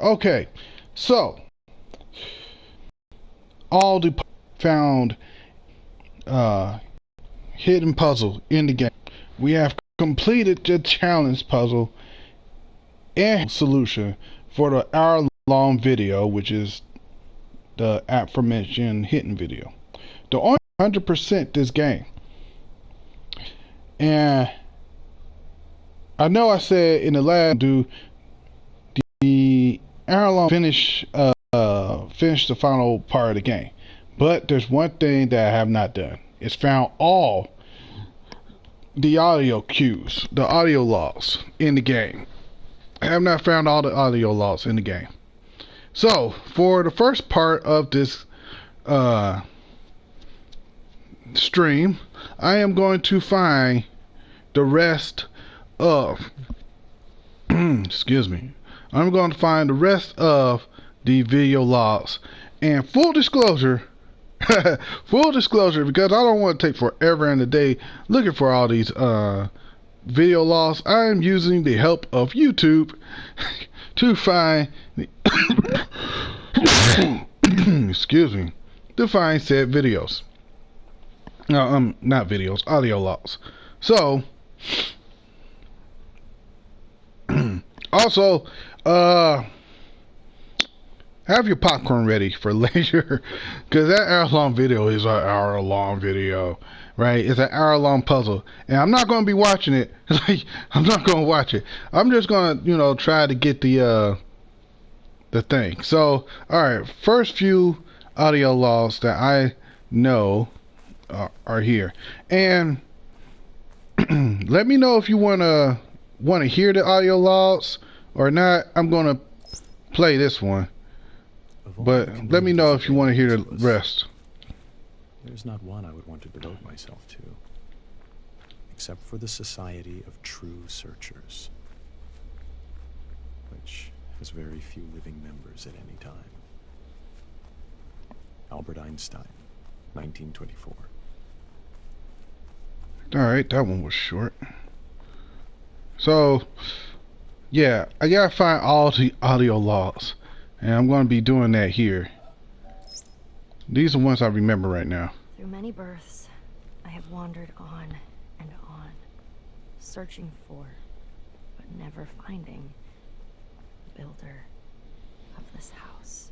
Okay, so all the found uh, hidden puzzle in the game. We have completed the challenge puzzle and solution for the hour-long video, which is the aforementioned hidden video. The only 100% this game, and I know I said in the last do the hour-long finish the final part of the game, but there's one thing that I have not done. It's found all the audio cues, the audio logs in the game. I have not found all the audio logs in the game. So, for the first part of this stream, I am going to find the rest of, excuse me, I'm going to find the rest of the video logs. And full disclosure, because I don't want to take forever in the day looking for all these video logs, I am using the help of YouTube to find excuse me, to find said videos. No, not videos, audio logs. So, also, have your popcorn ready for later, because that hour-long video is an hour-long video, right? It's an hour-long puzzle, and I'm not going to be watching it. Like, I'm not going to watch it. I'm just going to, try to get the thing. So, all right, first few audio logs that I know are here, and let me know if you wanna hear the audio logs or not. I'm gonna play this one, but let me know if you want to hear the rest. There's not one I would want to devote myself to, except for the Society of True Searchers, which has very few living members at any time. Albert Einstein, 1924. Alright, that one was short. So, yeah, I gotta find all the audio logs, and I'm gonna be doing that here. These are ones I remember right now. Through many births, I have wandered on and on, searching for, but never finding, the builder of this house.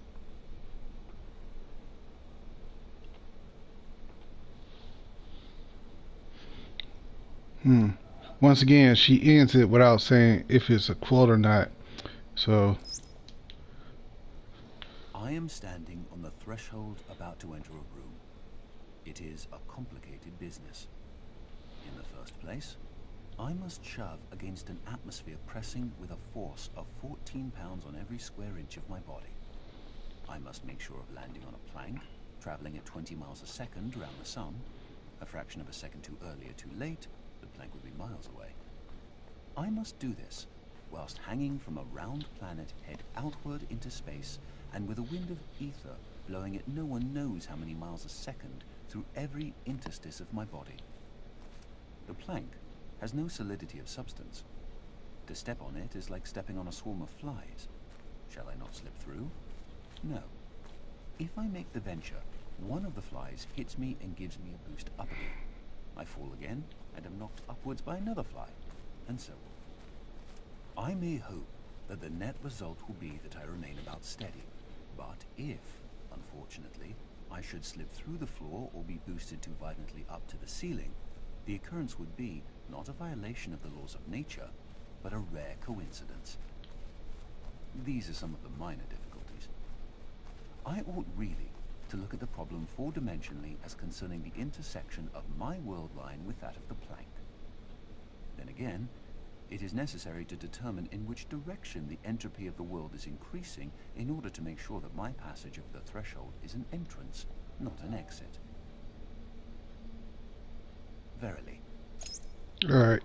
Once again, she ends it without saying if it's a quote or not. So, I am standing on the threshold about to enter a room. It is a complicated business. In the first place, I must shove against an atmosphere pressing with a force of 14 pounds on every square inch of my body. I must make sure of landing on a plank, traveling at 20 miles a second around the sun. A fraction of a second too early or too late, the plank would be miles away. I must do this whilst hanging from a round planet head outward into space and with a wind of ether blowing at no one knows how many miles a second through every interstice of my body. The plank has no solidity of substance. To step on it is like stepping on a swarm of flies. Shall I not slip through? No. If I make the venture, one of the flies hits me and gives me a boost up again. I fall again and am knocked upwards by another fly, and so on. I may hope that the net result will be that I remain about steady, but if, unfortunately, I should slip through the floor or be boosted too violently up to the ceiling, the occurrence would be not a violation of the laws of nature, but a rare coincidence. These are some of the minor difficulties. I ought really to look at the problem four-dimensionally as concerning the intersection of my world line with that of the plank. Then again, it is necessary to determine in which direction the entropy of the world is increasing in order to make sure that my passage of the threshold is an entrance, not an exit. Verily. alright.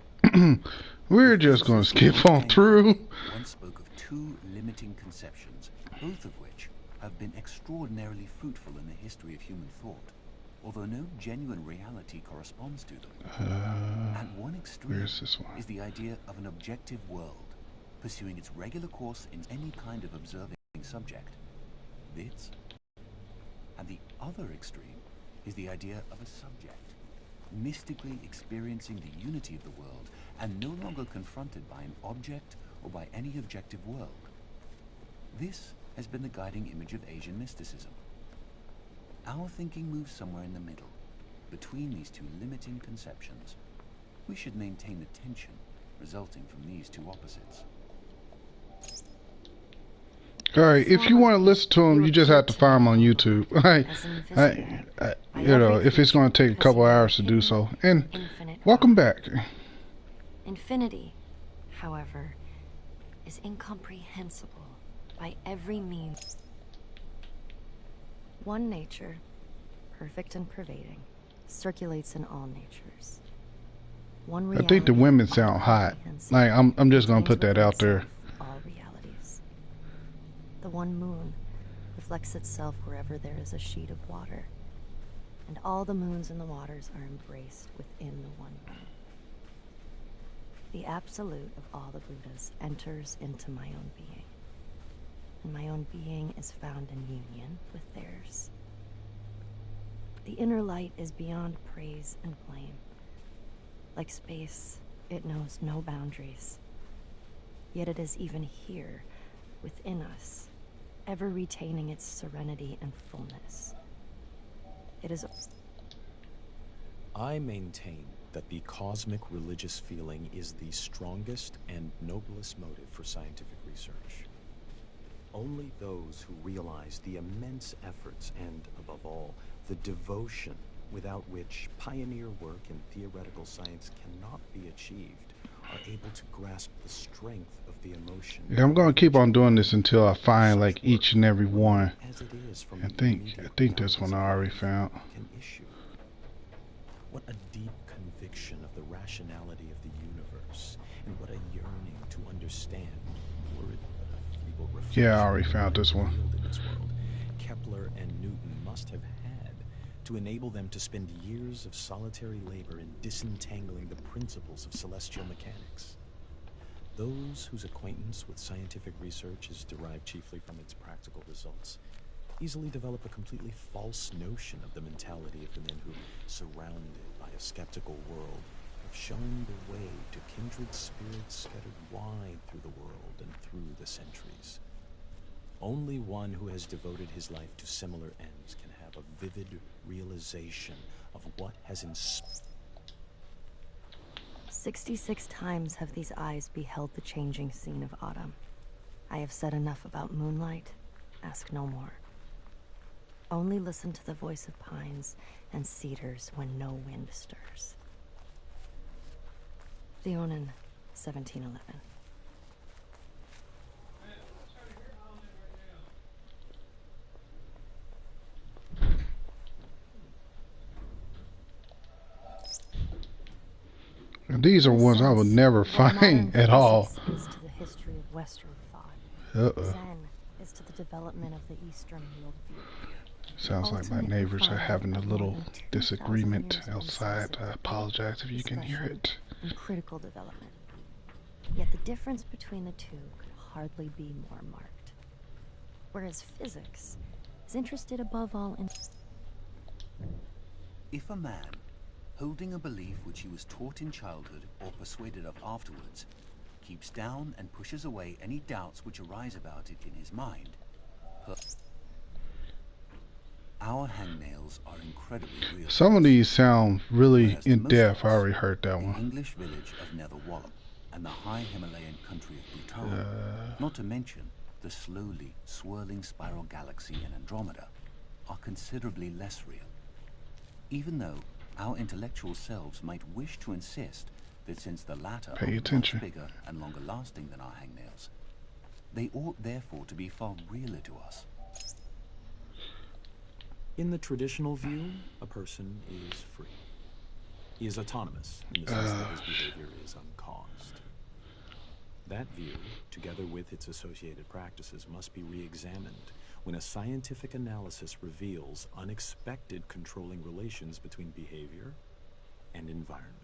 We're just gonna skip on through. One spoke of two limiting conceptions, both of which have been extraordinarily fruitful in the history of human thought, although no genuine reality corresponds to them. At one extreme where's this one? is the idea of an objective world, pursuing its regular course in any kind of observing subject. This. And the other extreme is the idea of a subject, mystically experiencing the unity of the world and no longer confronted by an object or by any objective world. This has been the guiding image of Asian mysticism. Our thinking moves somewhere in the middle, between these two limiting conceptions. We should maintain the tension resulting from these two opposites. Alright, if you want to listen to him, you just have to find him on YouTube. You know, if it's going to take a couple hours to do so. And welcome back. Infinity, however, is incomprehensible by every means. One nature, perfect and pervading, circulates in all natures. One reality, I think the women sound hot. Like I'm just gonna put that out there. All realities. The one moon reflects itself wherever there is a sheet of water, and all the moons in the waters are embraced within the one moon. The absolute of all the Buddhas enters into my own being, and my own being is found in union with theirs. The inner light is beyond praise and blame. Like space, it knows no boundaries. Yet it is even here, within us, ever retaining its serenity and fullness. It is... I maintain that the cosmic religious feeling is the strongest and noblest motive for scientific research. Only those who realize the immense efforts and, above all, the devotion without which pioneer work in theoretical science cannot be achieved are able to grasp the strength of the emotion. Yeah, I'm gonna keep on doing this until I find like each and every one. I think this one I already found. What a deep conviction of the rationality of the universe, and what a yearning to understand, were it but a feeble reflection. Yeah, I already found this one. In this world, Kepler and Newton must have had to enable them to spend years of solitary labor in disentangling the principles of celestial mechanics. Those whose acquaintance with scientific research is derived chiefly from its practical results easily develop a completely false notion of the mentality of the men who, surrounded by a skeptical world, have shown the way to kindred spirits scattered wide through the world and through the centuries. Only one who has devoted his life to similar ends can have a vivid realization of what has inspired. 66 times have these eyes beheld the changing scene of autumn. I have said enough about moonlight. Ask no more. Only listen to the voice of pines and cedars when no wind stirs. Theonin, 1711. These are ones I would never find at all. Is to the history of Western thought. Zen is to the development of the Eastern worldview. Sounds like my neighbors are having a little disagreement outside. I apologize if you can hear it. In critical development. Yet the difference between the two could hardly be more marked. Whereas physics is interested above all in... If a man, holding a belief which he was taught in childhood or persuaded of afterwards, keeps down and pushes away any doubts which arise about it in his mind, our hangnails are incredibly real. Some of these sound really in-depth. I already heard that the one. English village of Netherwallop and the high Himalayan country of Bhutan, not to mention the slowly swirling spiral galaxy in Andromeda, are considerably less real. Even though our intellectual selves might wish to insist that since the latter are much bigger and longer lasting than our hangnails, they ought therefore to be far realer to us. In the traditional view, a person is free. He is autonomous in the sense that his behavior is uncaused. That view, together with its associated practices, must be re-examined when a scientific analysis reveals unexpected controlling relations between behavior and environment.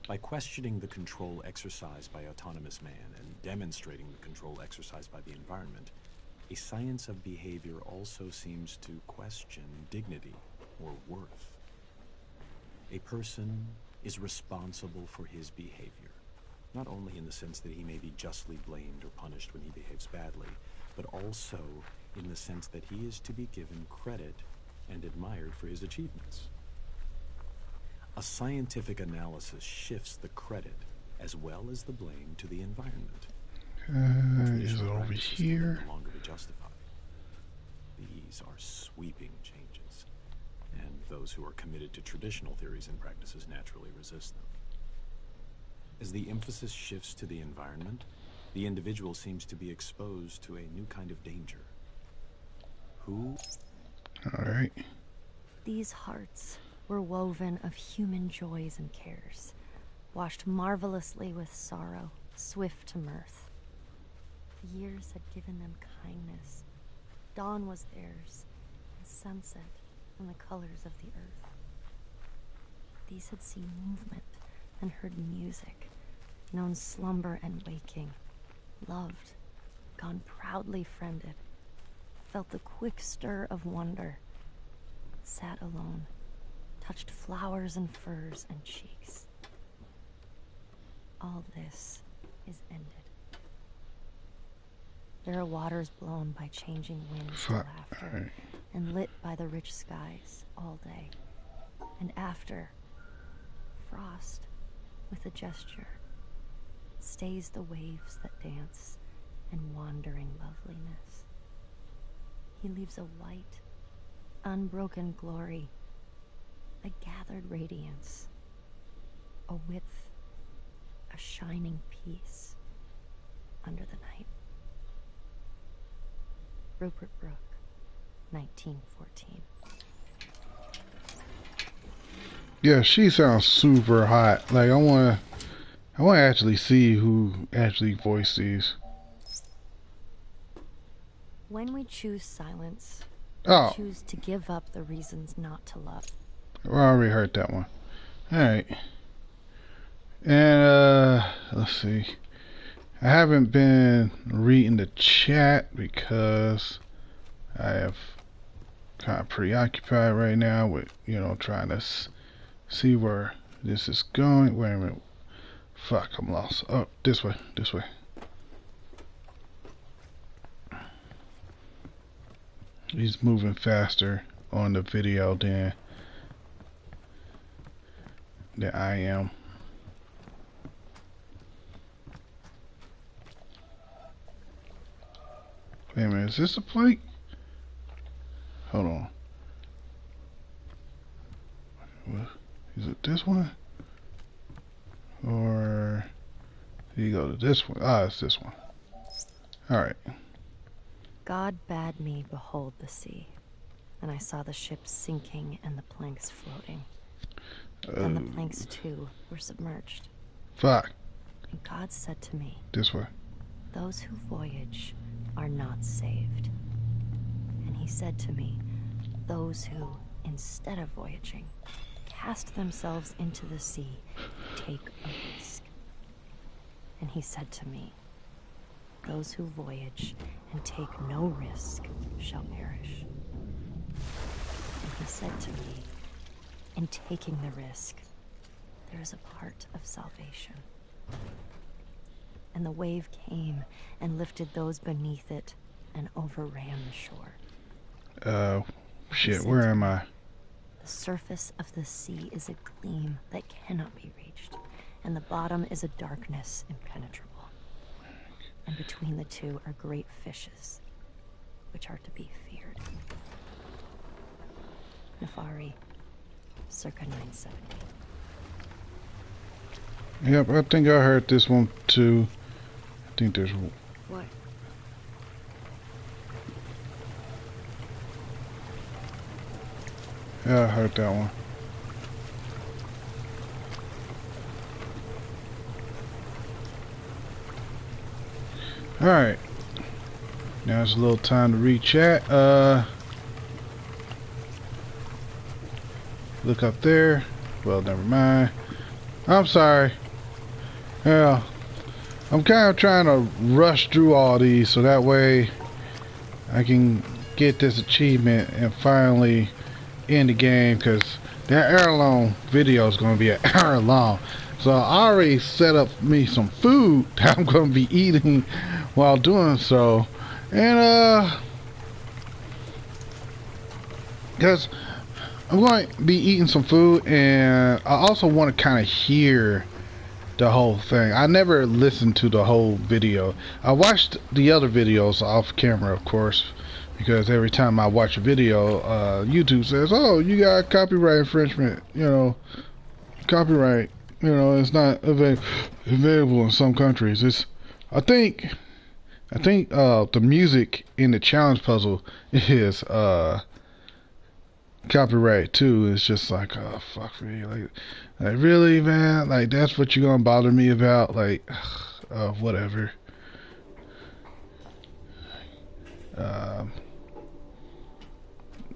By questioning the control exercised by autonomous man and demonstrating the control exercised by the environment, a science of behavior also seems to question dignity or worth. A person is responsible for his behavior, not only in the sense that he may be justly blamed or punished when he behaves badly, but also in the sense that he is to be given credit and admired for his achievements. A scientific analysis shifts the credit as well as the blame to the environment. Is it over here? No longer be justified. These are sweeping changes, and those who are committed to traditional theories and practices naturally resist them. As the emphasis shifts to the environment, the individual seems to be exposed to a new kind of danger. Who? All right. These hearts were woven of human joys and cares, washed marvelously with sorrow, swift to mirth. The years had given them kindness. Dawn was theirs, and sunset, and the colors of the earth. These had seen movement and heard music, known slumber and waking, loved, gone proudly friended, felt the quick stir of wonder, sat alone, touched flowers and furs and cheeks. All this is ended. There are waters blown by changing winds to laughter, and lit by the rich skies all day. And after, frost, with a gesture, stays the waves that dance in wandering loveliness. He leaves a white, unbroken glory, a gathered radiance, a width, a shining peace under the night. Rupert Brooke, 1914. Yeah, she sounds super hot. Like I wanna actually see who actually voiced these. When we choose silence, Oh, we choose to give up the reasons not to love. I already heard that one. Alright. And let's see. I haven't been reading the chat because I have kind of preoccupied right now with, you know, trying to see where this is going. Wait a minute. Fuck, I'm lost. Oh, this way, this way. He's moving faster on the video than I am. Wait a minute, is this a plate? Hold on. What? Is it this one? Or do you go to this one? Ah, it's this one. Alright. God bade me behold the sea, and I saw the ships sinking and the planks floating. And the planks too were submerged. Fuck. And God said to me, This way. those who voyage are not saved. And he said to me, those who, instead of voyaging, cast themselves into the sea, take a risk. And he said to me, those who voyage and take no risk shall perish. And he said to me, in taking the risk, there is a part of salvation. And the wave came and lifted those beneath it and overran the shore. Shit, where am I? The surface of the sea is a gleam that cannot be reached, and the bottom is a darkness impenetrable. And between the two are great fishes, which are to be feared. Nefari, circa 970. Yep, I think I heard this one too. I think there's... What? Yeah, I heard that one. Alright. Now it's a little time to read chat. Look up there. Well, never mind. I'm sorry. Yeah. I'm kind of trying to rush through all these so that way I can get this achievement and finally end the game, because that hour-long video is going to be an hour long. So I already set up me some food that I'm going to be eating while doing so. And because I'm going to be eating some food, and I also want to kind of hear the whole thing. I never listened to the whole video. I watched the other videos off camera, of course, because every time I watch a video, YouTube says, "Oh, you got copyright infringement." You know, copyright. You know, it's not available in some countries. It's, I think, the music in the challenge puzzle is copyright too. It's just like, oh fuck me, like really, man, like that's what you're gonna bother me about, like whatever.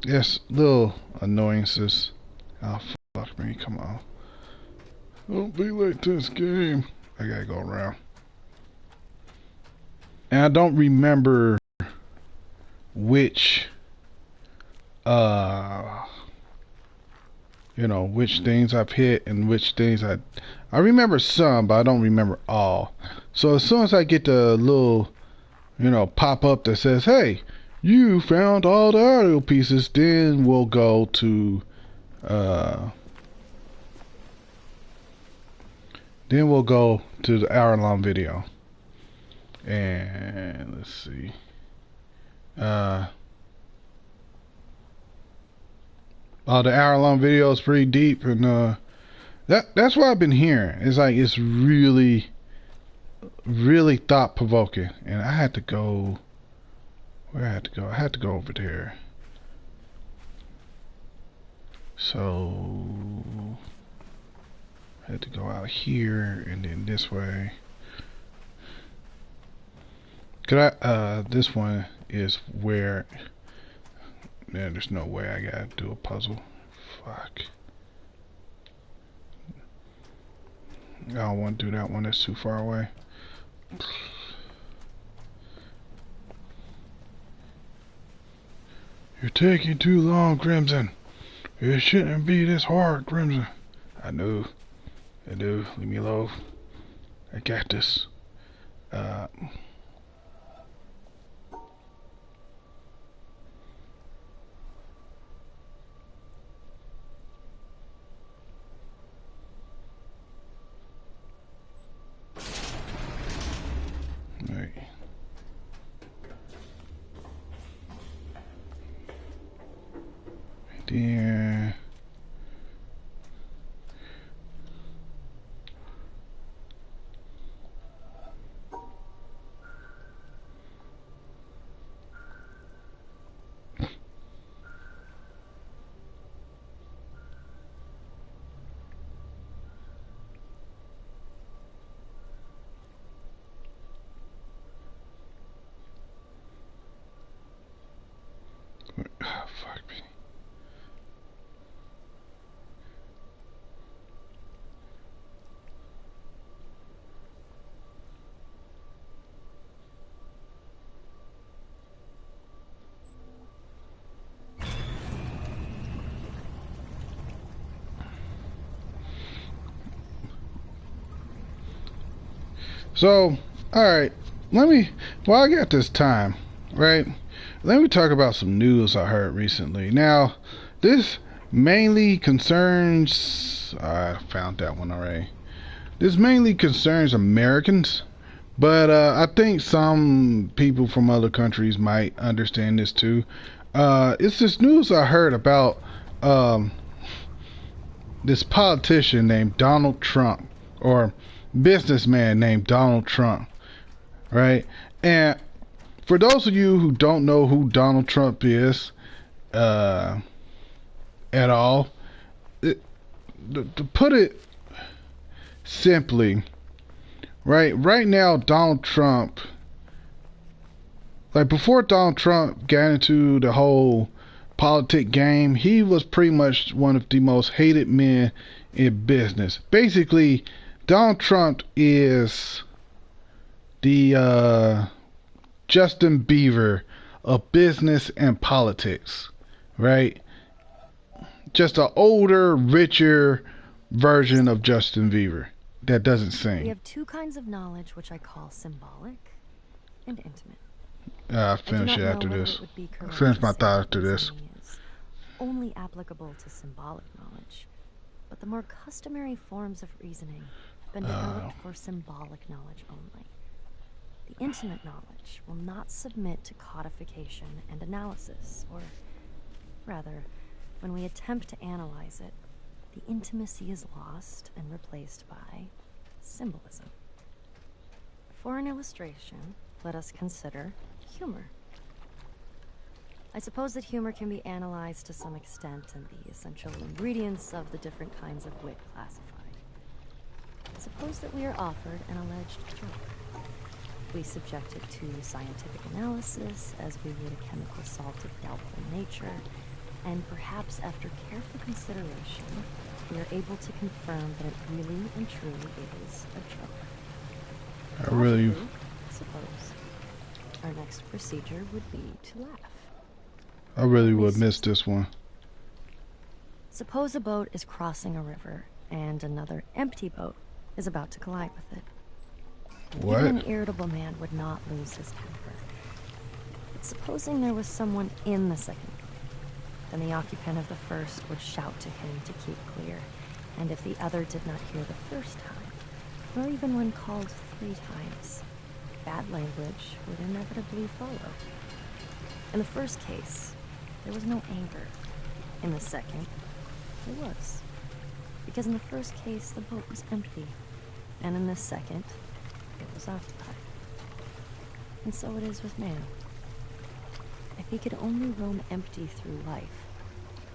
Yes, little annoyances. Oh fuck me, come on, don't be late to this game. I gotta go around, and I don't remember which you know, which things I've hit and which things I remember some, but I don't remember all. So as soon as I get the little, you know, pop up that says, "Hey, you found all the audio pieces," then we'll go to the hour-long video. And let's see. The hour-long video is pretty deep, and that's what I've been hearing. It's like it's really, really thought-provoking. And I had to go. Where I had to go? I had to go over there. So I had to go out here and then this way. This one is where. Man, there's no way I gotta do a puzzle. Fuck. I don't want to do that one. That's too far away. You're taking too long, Crymxon. It shouldn't be this hard, Crymxon. I know. I do. Leave me alone. I got this. Right. There. Oh, fuck me. So, alright, while I got this time, right, let me talk about some news I heard recently. Now, this mainly concerns, I found that one already. This mainly concerns Americans, but I think some people from other countries might understand this too. It's this news I heard about this politician named Donald Trump, or businessman named Donald Trump, right? And for those of you who don't know who Donald Trump is at all, to put it simply, right now Donald Trump, like before Donald Trump got into the whole politic game, he was pretty much one of the most hated men in business. Basically, Donald Trump is the Justin Bieber of business and politics, right? Just an older, richer version of Justin Bieber that doesn't sing. We have two kinds of knowledge which I call symbolic and intimate. I'll finish it after this. Finish my thought after this. Only applicable to symbolic knowledge, but the more customary forms of reasoning have been developed for symbolic knowledge only. The intimate knowledge will not submit to codification and analysis, or rather, when we attempt to analyze it, the intimacy is lost and replaced by symbolism. For an illustration, let us consider humor. I suppose that humor can be analyzed to some extent and the essential ingredients of the different kinds of wit classified. Suppose that we are offered an alleged joke. We subject it to scientific analysis as we would a chemical salt of doubtful nature, and perhaps after careful consideration, we are able to confirm that it really and truly is a joke. Suppose our next procedure would be to laugh. I really would miss this one. Suppose a boat is crossing a river and another empty boat is about to collide with it. What? Even an irritable man would not lose his temper. But supposing there was someone in the second boat, then the occupant of the first would shout to him to keep clear, and if the other did not hear the first time, nor even when called 3 times, bad language would inevitably follow. In the first case, there was no anger. In the second, there was. Because in the first case, the boat was empty, and in the second, it was occupied. And so it is with man. If he could only roam empty through life,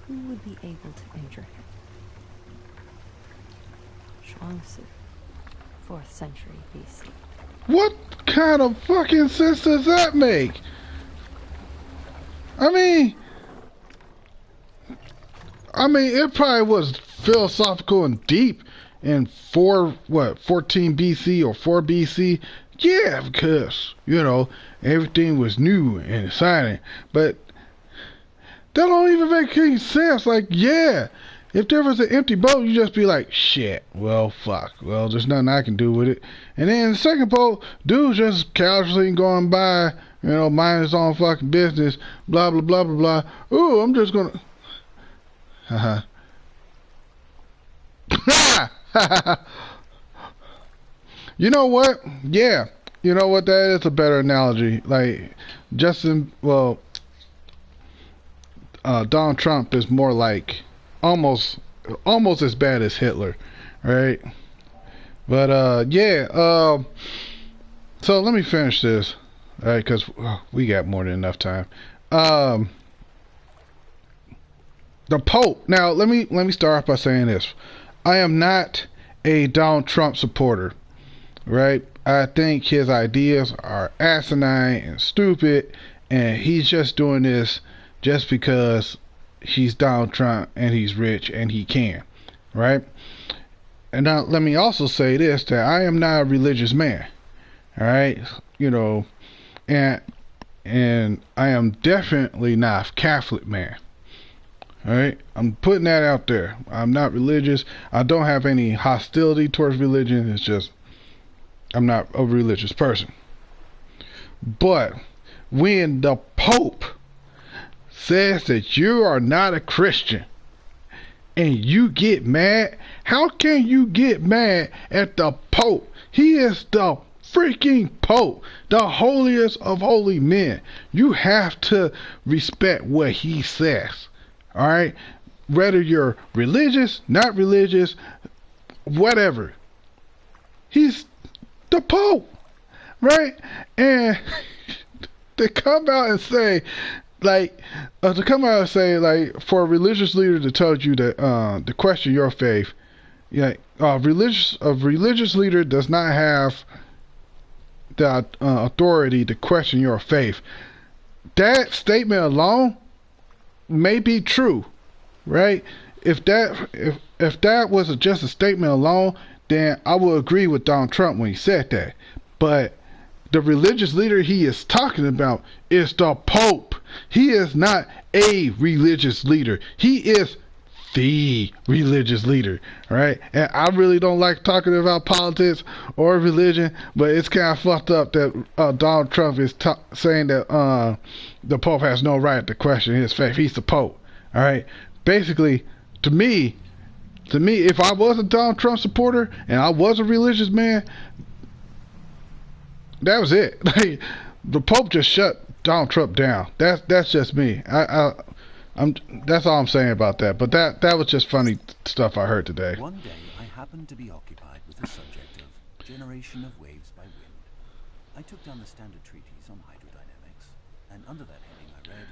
who would be able to injure him? Chuang-Tzu, 4th century BC. What kind of fucking sense does that make? I mean, it probably was philosophical and deep in 14 BC or 4 BC. Yeah, because, everything was new and exciting. But that don't even make any sense. Like, yeah, if there was an empty boat, you just be like, shit, well, fuck. Well, there's nothing I can do with it. And then the second boat, dude's just casually going by, mind his own fucking business, blah, blah, blah, blah, blah. Ooh, I'm just gonna... You know what? Yeah. You know what? That is a better analogy. Like, Donald Trump is more like almost as bad as Hitler, right? But, so let me finish this, right? Because we got more than enough time. The Pope. Now, let me start off by saying this. I am not a Donald Trump supporter, right? I think his ideas are asinine and stupid, and he's just doing this just because he's Donald Trump and he's rich and he can, right? And now let me also say this, that I am not a religious man, all right? And I am definitely not a Catholic man. Alright, I'm putting that out there. I'm not religious. I don't have any hostility towards religion. It's just I'm not a religious person. But when the Pope says that you are not a Christian and you get mad, how can you get mad at the Pope? He is the freaking Pope, the holiest of holy men. You have to respect what he says. All right, whether you're religious, not religious, whatever, he's the Pope, right? And to come out and say, for a religious leader to tell you that to question your faith, a religious leader does not have the authority to question your faith. That statement alone may be true, right? If if that was just a statement alone, then I would agree with Donald Trump when he said that. But the religious leader he is talking about is the Pope. He is not a religious leader. He is the religious leader, right? And I really don't like talking about politics or religion, but it's kind of fucked up that Donald Trump is saying that the Pope has no right to question his faith. He's the Pope, all right? Basically, to me, if I was a Donald Trump supporter and I was a religious man, that was it. Like, the Pope just shut Donald Trump down. That's just me. That's all I'm saying about that. But that was just funny stuff I heard today. One day I happened to be occupied with the subject of generation of waves by wind. I took down the standard treatise on hydrodynamics, and under that heading I read,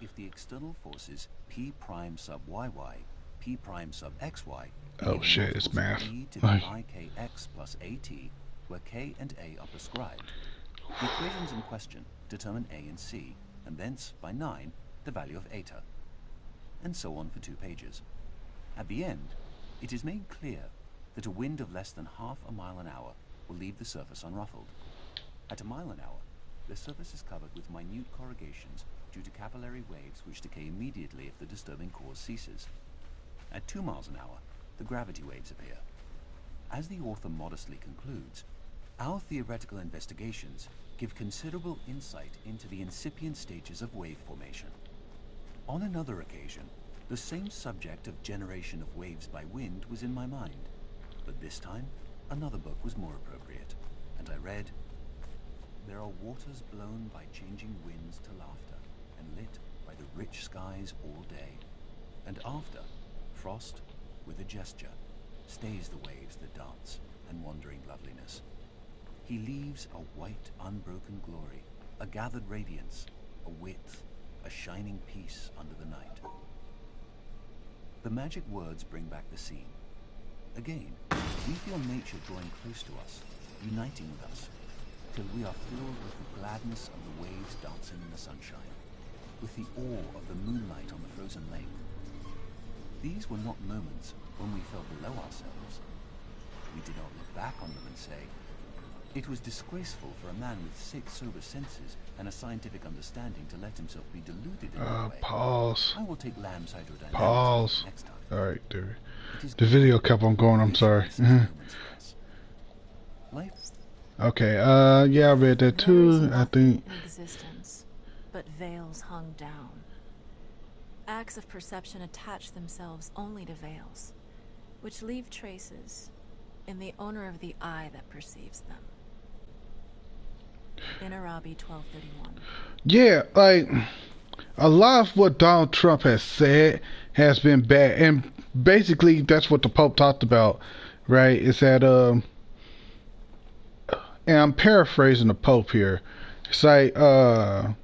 if the external forces P prime sub YY, P prime sub XY, Oh shit, it's math. E to the IKX plus AT, where K and A are prescribed. The equations in question determine A and C, and thence, by 9, the value of eta. And so on for 2 pages. At the end, it is made clear that a wind of less than half a mile an hour will leave the surface unruffled. At a mile an hour, the surface is covered with minute corrugations due to capillary waves which decay immediately if the disturbing cause ceases. At 2 miles an hour, the gravity waves appear. As the author modestly concludes, our theoretical investigations give considerable insight into the incipient stages of wave formation. On another occasion, the same subject of generation of waves by wind was in my mind, but this time another book was more appropriate, and I read, "There are waters blown by changing winds to laughter, and lit by the rich skies all day, and after, frost, with a gesture, stays the waves that dance and wandering loveliness. He leaves a white, unbroken glory, a gathered radiance, a width, a shining peace under the night." The magic words bring back the scene. Again, we feel nature drawing close to us, uniting with us, till we are filled with the gladness of the waves dancing in the sunshine, with the awe of the moonlight on the frozen lake. These were not moments when we felt below ourselves. We did not look back on them and say, "It was disgraceful for a man with 6 sober senses and a scientific understanding to let himself be deluded in that way. Pause. I will take Lamb's hydrodynamics Pause. next time." Alright, dude. The video kept on going, I'm sorry. Life. Okay, yeah, I read that too, I think. In existence, but veils hung down. Acts of perception attach themselves only to veils, which leave traces in the owner of the eye that perceives them. In Arabi 1231. Yeah, like, a lot of what Donald Trump has said has been bad, and basically that's what the Pope talked about, right? Is that, and I'm paraphrasing the Pope here. It's like, a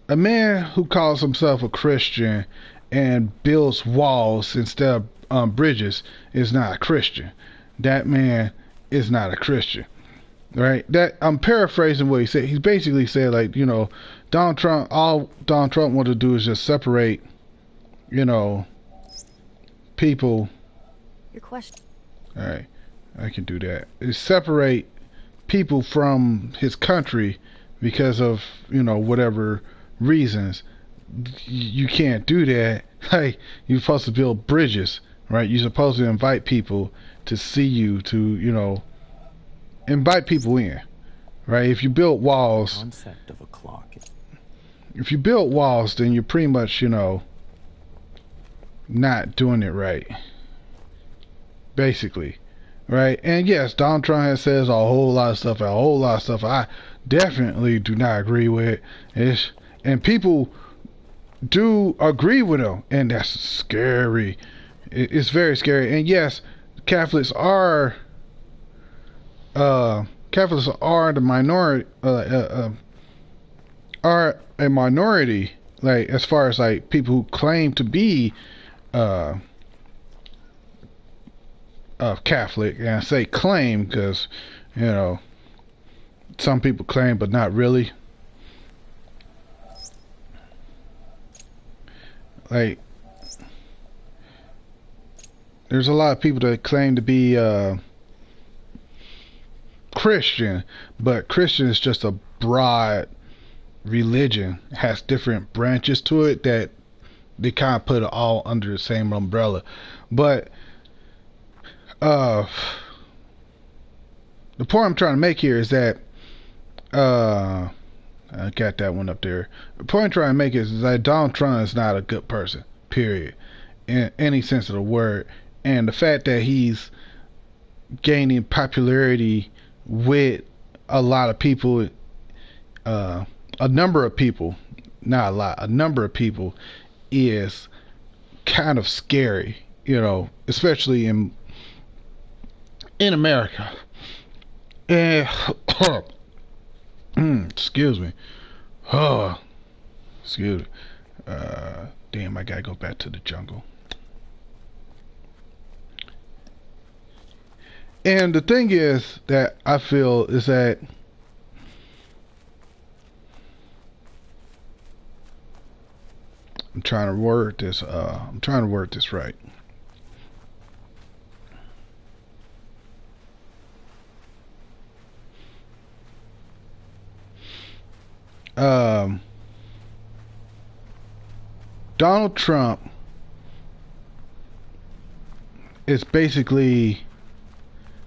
man who calls himself a Christian and builds walls instead of bridges is not a Christian. That man is not a Christian, right? That, I'm paraphrasing what he said. He basically said, like, you know, Donald Trump, all Donald Trump wanted to do is just separate, you know, people. Your question. All right, I can do that. Is separate people from his country because of, you know, whatever reasons. You can't do that. Like, you're supposed to build bridges, right? You're supposed to invite people to see you, to, you know, invite people in, right? If you build walls, Concept of a clock. if you build walls, then you're pretty much, you know, not doing it right, basically, right? And yes, Donald Trump has says a whole lot of stuff I definitely do not agree with. And people do agree with him, and that's scary. It's very scary. And yes, Catholics are the minority, are a minority, like, as far as like people who claim to be Catholic. And I say claim because, you know, some people claim but not really. Like, there's a lot of people that claim to be Christian, but Christian is just a broad religion. It has different branches to it that they kind of put it all under the same umbrella. But the point I'm trying to make here is that I got that one up there. The point I'm trying to make is that Donald Trump is not a good person, period, in any sense of the word. And the fact that he's gaining popularity with a lot of people, a number of people, not a lot, a number of people, is kind of scary, you know, especially in America. And excuse me. Oh, excuse me. Damn, I gotta go back to the jungle. And the thing is that I feel is that I'm trying to word this right. Donald Trump is basically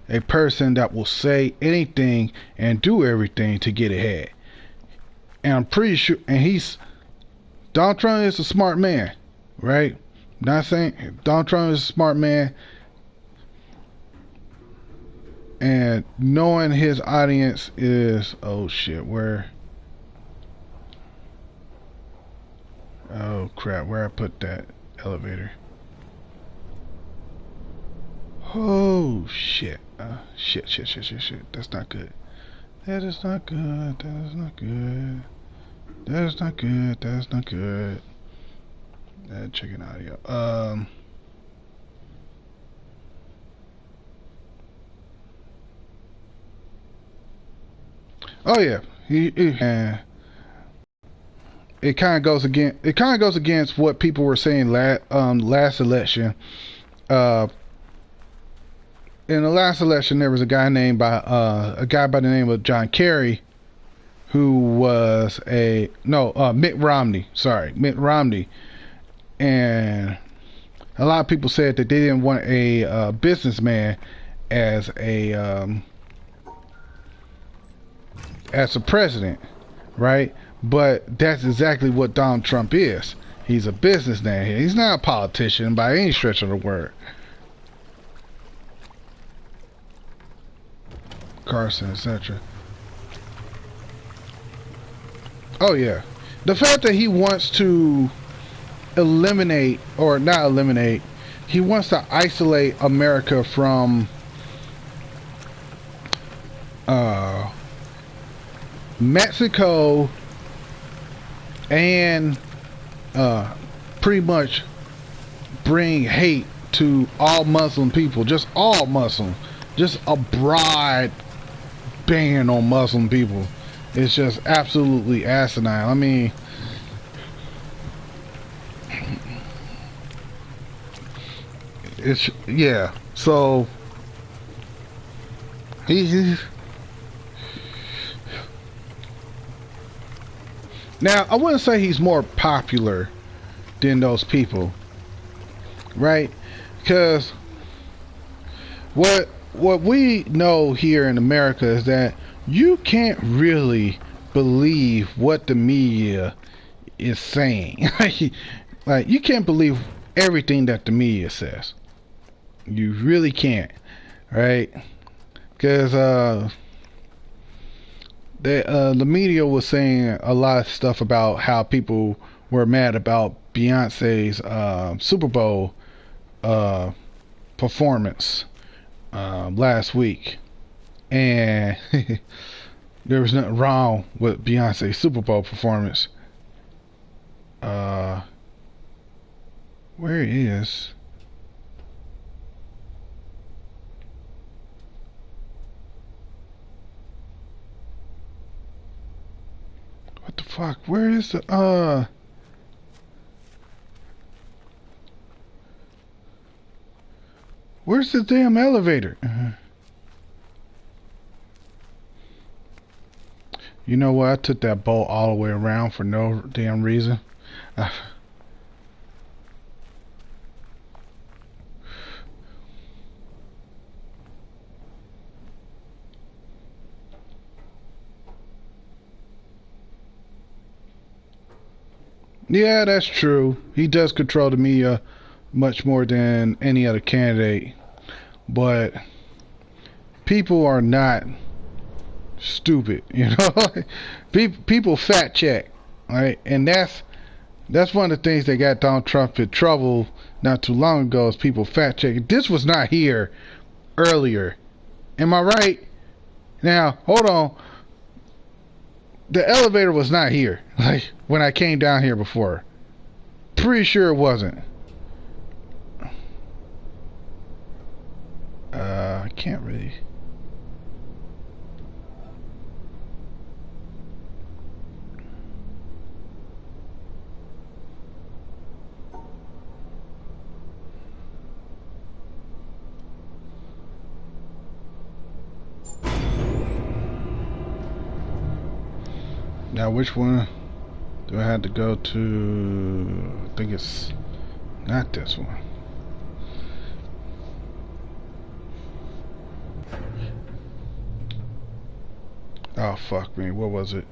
a person that will say anything and do everything to get ahead. And I'm pretty sure, and Donald Trump is a smart man, right? Not saying Donald Trump is a smart man, and knowing his audience is, oh shit, oh crap, where I put that elevator? Oh shit. Shit. That's not good. That is not good. That is not good. That is not good. That is not good. Checking audio. Oh yeah. It kind of goes against what people were saying last election. In the last election, there was a guy by the name of John Kerry, who was Mitt Romney. Sorry, Mitt Romney, and a lot of people said that they didn't want a businessman as a president, right? But that's exactly what Donald Trump is. He's a businessman. He's not a politician by any stretch of the word. Carson, etc. Oh yeah, the fact that he wants to eliminate, or not eliminate, he wants to isolate America from Mexico and pretty much bring hate to all Muslim people, just all Muslim, just a broad ban on Muslim people. It's just absolutely asinine. I mean, it's, yeah, so he's now, I wouldn't say he's more popular than those people, right? Because what we know here in America is that you can't really believe what the media is saying. Like, you can't believe everything that the media says. You really can't, right? Because the media was saying a lot of stuff about how people were mad about Beyonce's Super Bowl performance last week, and there was nothing wrong with Beyonce's Super Bowl performance. Where is? What the fuck? Where is the, Where's the damn elevator? You know what? I took that bolt all the way around for no damn reason. Yeah, that's true. He does control the media much more than any other candidate. But people are not stupid, you know. People fact check, right? And that's one of the things that got Donald Trump in trouble not too long ago, is people fact checking. This was not here earlier. Am I right? Now, hold on. The elevator was not here, like, when I came down here before. Pretty sure it wasn't. I can't really... Now, which one do I have to go to? I think it's not this one. Oh, fuck me. What was it?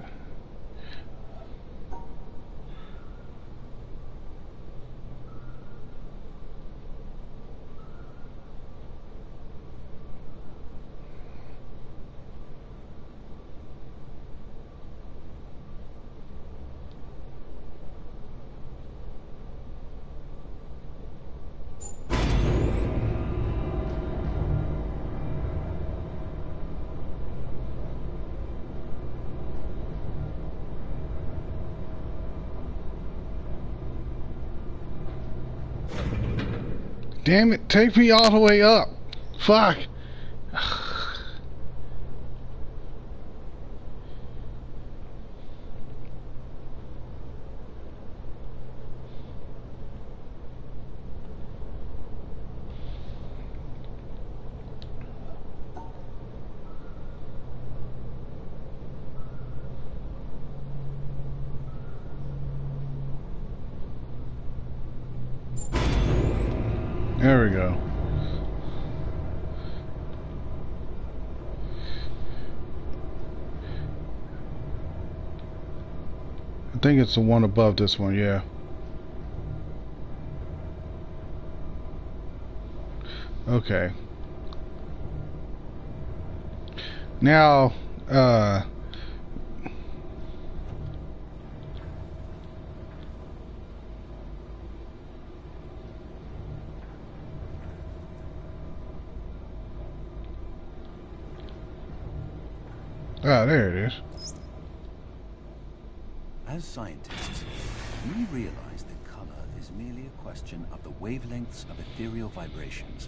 Damn it, take me all the way up. Fuck. There we go. I think it's the one above this one, yeah. Okay. Now, there it is. As scientists, we realize that color is merely a question of the wavelengths of ethereal vibrations.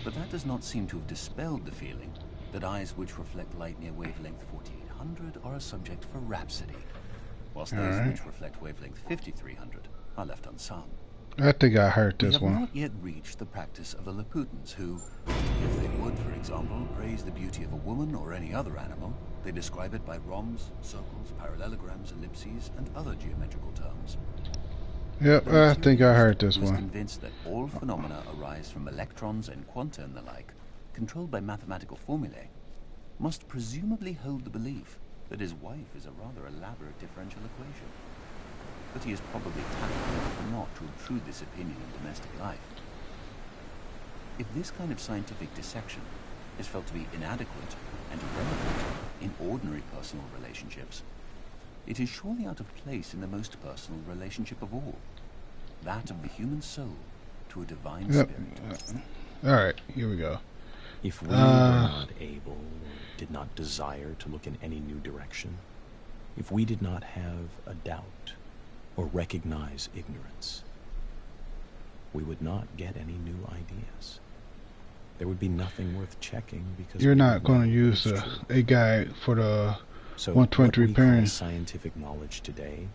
But that does not seem to have dispelled the feeling that eyes which reflect light near wavelength 4800 are a subject for rhapsody, whilst those which reflect wavelength 5300 are left unsung. I think I heard this one. We have not yet reached the practice of the Laputans who, if they would, for example, praise the beauty of a woman or any other animal, they describe it by rhombs, circles, parallelograms, ellipses, and other geometrical terms. Yep, I think I heard this one. Who is one. Convinced that all phenomena arise from electrons and quanta and the like, controlled by mathematical formulae, must presumably hold the belief that his wife is a rather elaborate differential equation. But he is probably tactful enough not to obtrude this opinion in domestic life. If this kind of scientific dissection is felt to be inadequate and irrelevant in ordinary personal relationships, it is surely out of place in the most personal relationship of all, that of the human soul to a divine spirit. Alright, here we go. If we were not able or did not desire to look in any new direction, if we did not have a doubt or recognize ignorance, we would not get any new ideas. There would be nothing worth checking because you're not going to use a guide for the 123 pairing. Scientific knowledge today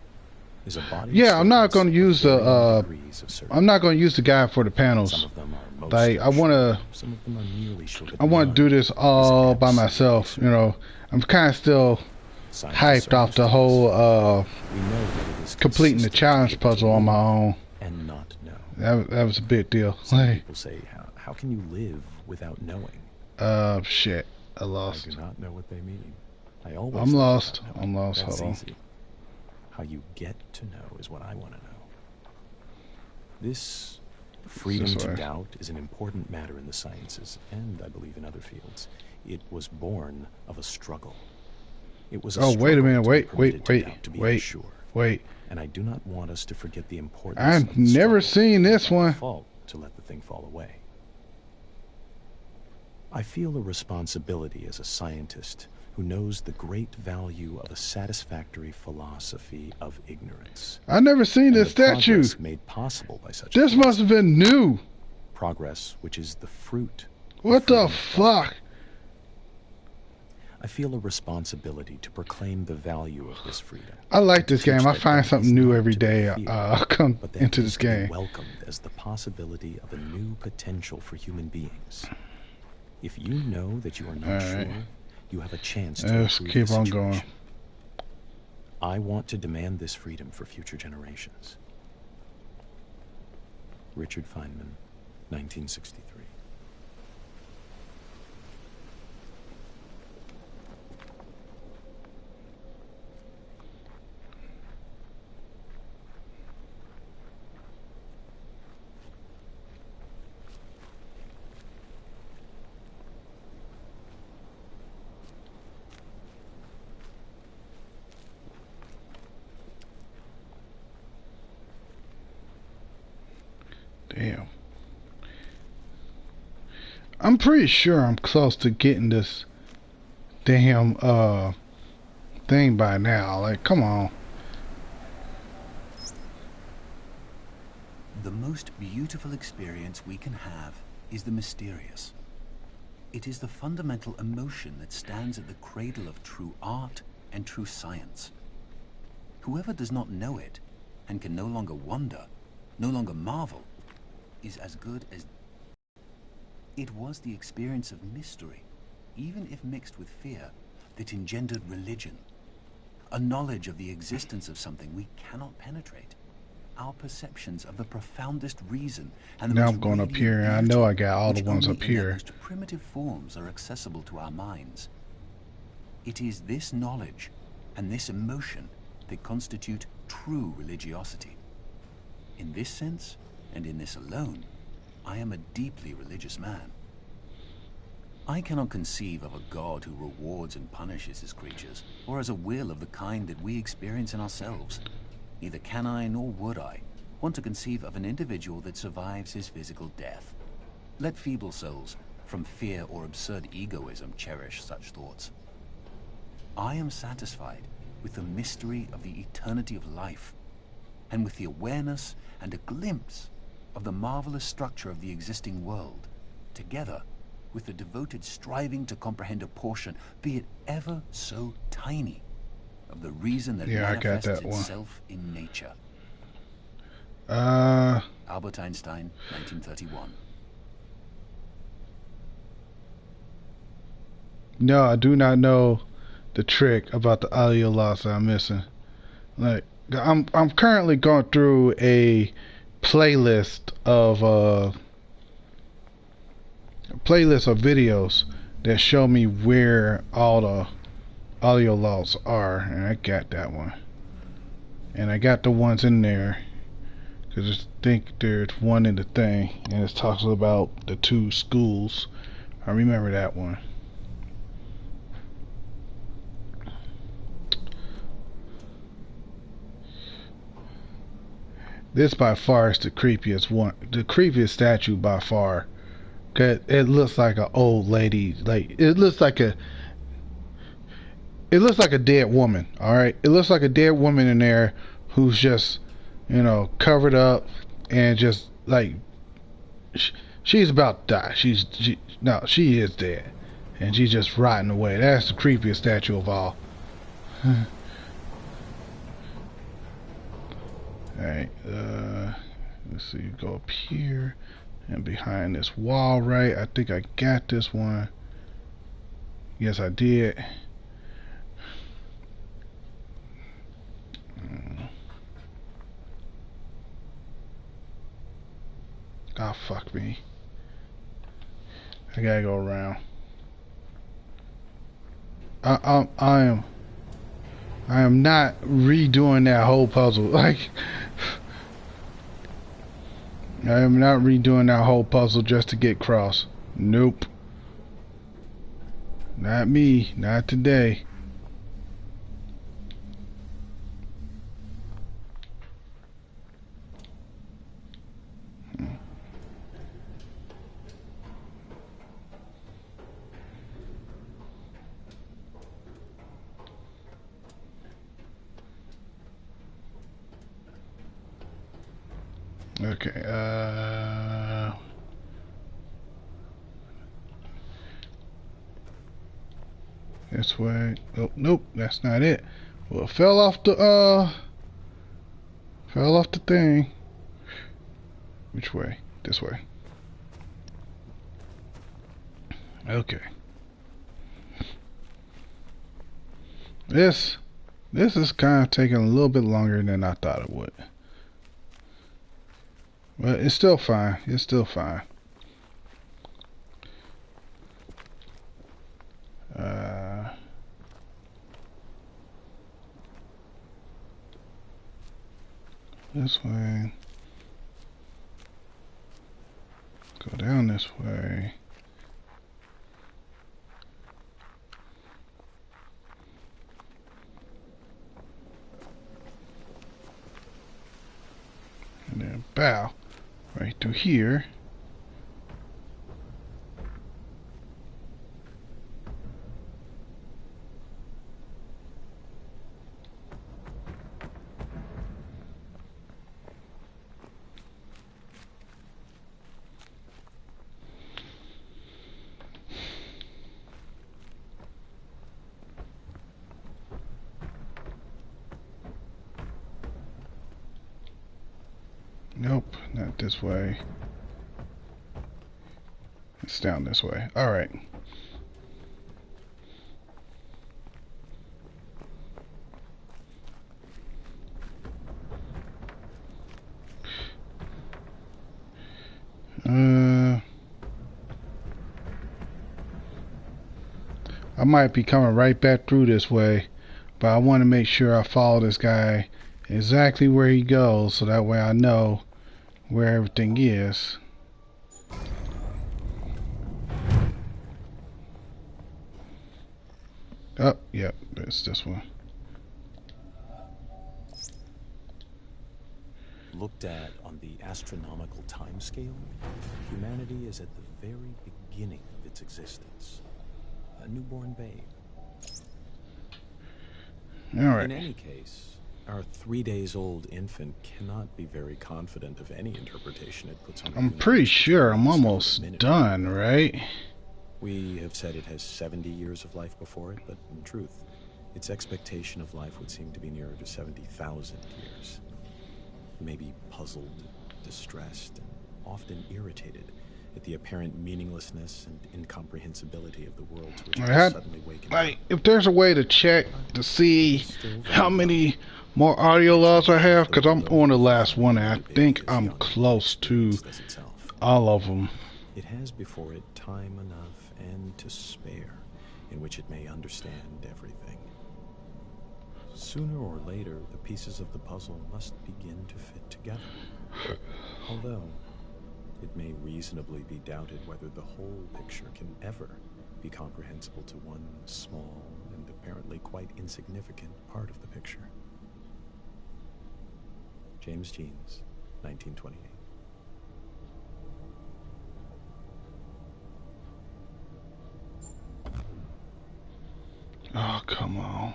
is a body. Yeah, I'm not going to use the I'm not going to use the guide for the Some panels. of them are most Like I want to some of them are nearly sure I want to do this all by myself. You know, I'm kind of still hyped off the whole We know that it is completing the consistent to challenge be able to puzzle on my live own. and not know. That was a big deal. Some Like, people say, how can you live without knowing? shit, I I lost. do not know what they mean. I always I'm think lost. about knowing. I'm lost. That's Hold on. easy. How you get to know is what I want to know. This freedom This to way. doubt is an important matter in the sciences, and I believe in other fields. It was born of a struggle. It was a Oh, wait a struggle minute. to be Wait, permitted to doubt, to be wait, unsure. wait. And I do not want us to forget the importance I've of the never struggle seen this and by one. default to let the thing fall away. I feel a responsibility as a scientist who knows the great value of a satisfactory philosophy of ignorance. I never seen And this the statue. progress made possible by such a This must have been new. progress which is the fruit of What the freedom of thought. fuck? I feel a responsibility to proclaim the value of this freedom. I like this To teach game. I that find it something is new not every to be day. feared, Come but that into it this is to be game. welcomed as the possibility of a new potential for human beings. If you know that you are not All right. sure, you have a chance to Let's improve keep the on situation. going. I want to demand this freedom for future generations. Richard Feynman, 1963. Damn. I'm pretty sure I'm close to getting this damn thing by now. Like, come on. The most beautiful experience we can have is the mysterious. It is the fundamental emotion that stands at the cradle of true art and true science. Whoever does not know it and can no longer wonder, no longer marvel, is as good as... It was the experience of mystery, even if mixed with fear, that engendered religion. A knowledge of the existence of something we cannot penetrate. Our perceptions of the profoundest reason and the Now most I'm going up radiant here, and I beauty, know I got all the which ones only up in their here. most primitive forms are accessible to our minds. It is this knowledge and this emotion that constitute true religiosity. In this sense, and in this alone, I am a deeply religious man. I cannot conceive of a God who rewards and punishes his creatures, or as a will of the kind that we experience in ourselves. Neither can I, nor would I, want to conceive of an individual that survives his physical death. Let feeble souls, from fear or absurd egoism, cherish such thoughts. I am satisfied with the mystery of the eternity of life, and with the awareness and a glimpse of the marvelous structure of the existing world, together with the devoted striving to comprehend a portion, be it ever so tiny, of the reason that Yeah, I got manifests that one. itself in nature. Uh, Albert Einstein, 1931. no, I do not know the trick about the audio loss that I'm missing. Like, I'm currently going through a playlist of videos that show me where all the audio loss are, and I got that one, and I got the ones in there because I think there's one in the thing, and it talks about the two schools. I remember that one. This by far is the creepiest one, the creepiest statue by far. Cause it looks like an old lady, like it looks like a dead woman. All right, it looks like a dead woman in there who's just, covered up and just like she's about to die. She is dead, and she's just rotting away. That's the creepiest statue of all. Alright, let's see, go up here and behind this wall, right? I think I got this one. Yes, I did. Oh, fuck me. I gotta go around. I am not redoing that whole puzzle. Like, I am not redoing that whole puzzle just to get cross. Nope. Not me. Not today. Okay, this way. Oh, nope, that's not it. Well, it fell off the thing. Which way? This way. Okay. This is kind of taking a little bit longer than I thought it would. But it's still fine. It's still fine. This way. Go down this way. And then bow right through here. Nope, not this way. It's down this way. All right. I might be coming right back through this way, but I want to make sure I follow this guy exactly where he goes, so that way I know where everything is. Oh, yep, it's this one. Looked at on the astronomical timescale, humanity is at the very beginning of its existence. A newborn babe. All right. In any case, our 3 days old infant cannot be very confident of any interpretation it puts on. I'm pretty sure I'm almost done, right? We have said it has 70 years of life before it, but in truth, its expectation of life would seem to be nearer to 70,000 years. It may be puzzled, distressed, and often irritated at the apparent meaninglessness and incomprehensibility of the world to which it has suddenly wakened. Like, if there's a way to check to see how many more audio logs I have, because I'm on the last one, and I think I'm close to all of them. It has before it time enough and to spare in which it may understand everything. Sooner or later, the pieces of the puzzle must begin to fit together. Although, it may reasonably be doubted whether the whole picture can ever be comprehensible to one small and apparently quite insignificant part of the picture. James Jeans, 1928. Oh, come on.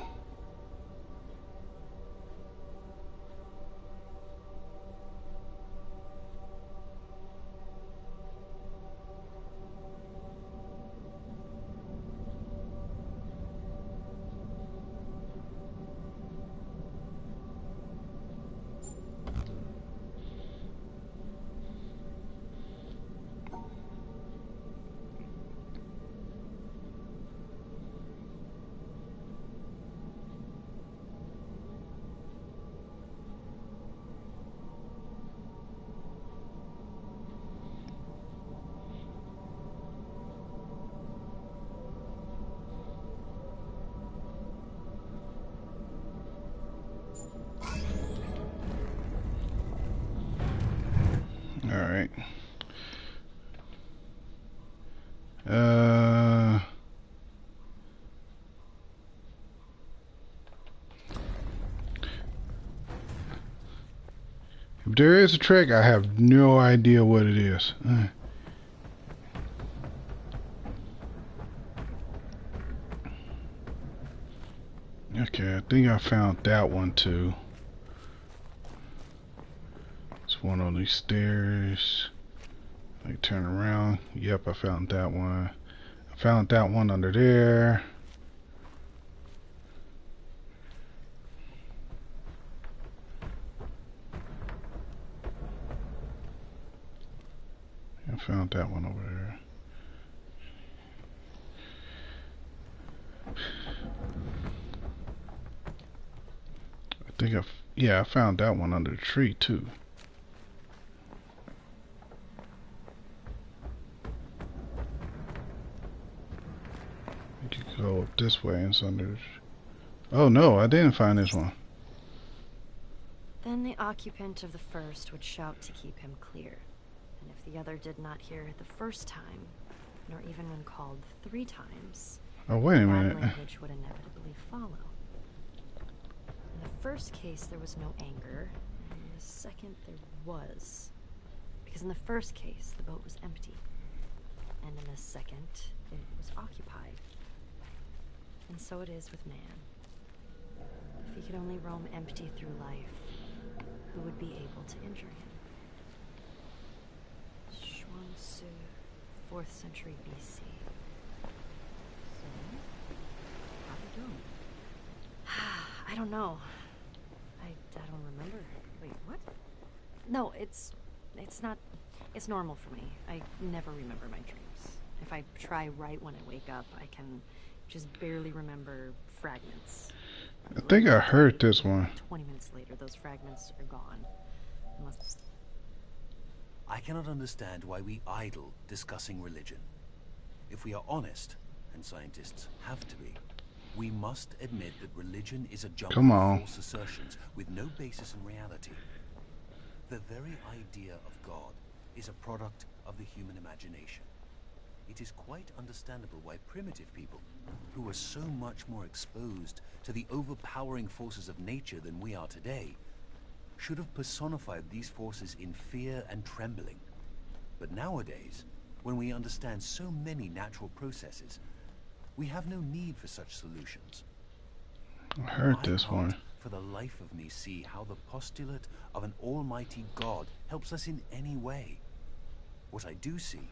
Alright. Uh... If there is a trick, I have no idea what it is. Okay, I think I found that one too. It's one on these stairs. I turn around. Yep, I found that one. I found that one under there. I found that one over there. I found that one under the tree too. You could go up this way and it's under the tree. Oh no, I didn't find this one. Then the occupant of the first would shout to keep him clear. And if the other did not hear it the first time, nor even when called 3 times, Oh, wait a bad minute. language would inevitably follow. In the first case, there was no anger. In the second, there was. Because in the first case, the boat was empty. And in the second, it was occupied. And so it is with man. If he could only roam empty through life, who would be able to injure him? Xuansu, 4th century BC. So, how do you do? I don't know. I don't remember. Wait, what? No, it's not. It's normal for me. I never remember my dreams. If I try right when I wake up, I can just barely remember fragments. I think I heard this one. 20 minutes later, those fragments are gone. Unless... I cannot understand why we idle discussing religion. If we are honest, and scientists have to be, we must admit that religion is a jumble of false assertions with no basis in reality. The very idea of God is a product of the human imagination. It is quite understandable why primitive people, who were so much more exposed to the overpowering forces of nature than we are today, should have personified these forces in fear and trembling. But nowadays, when we understand so many natural processes, we have no need for such solutions. I heard this can't one. for the life of me see how the postulate of an almighty God helps us in any way. What I do see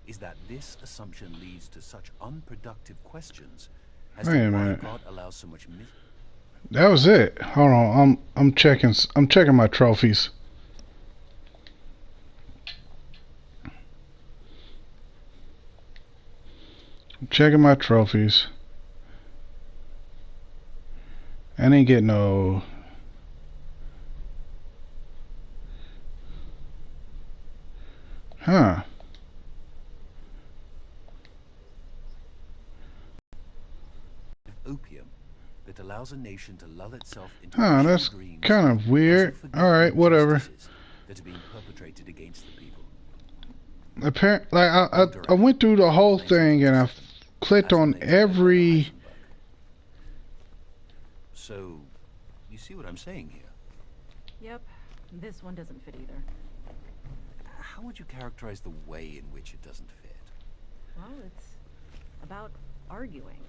is that this assumption leads to such unproductive questions as Wait a to why minute. God allows so much That was it. Hold on, I'm checking my trophies. I'm checking my trophies. I didn't get no. Huh. opium that allows a nation to lull itself into Huh, that's dreams kind of weird. and forget Alright, the whatever. injustices that are being perpetrated against the people. Apparently, like, I went through the whole thing and I clicked on every. So, you see what I'm saying here? Yep, this one doesn't fit either. How would you characterize the way in which it doesn't fit? Well, it's about arguing.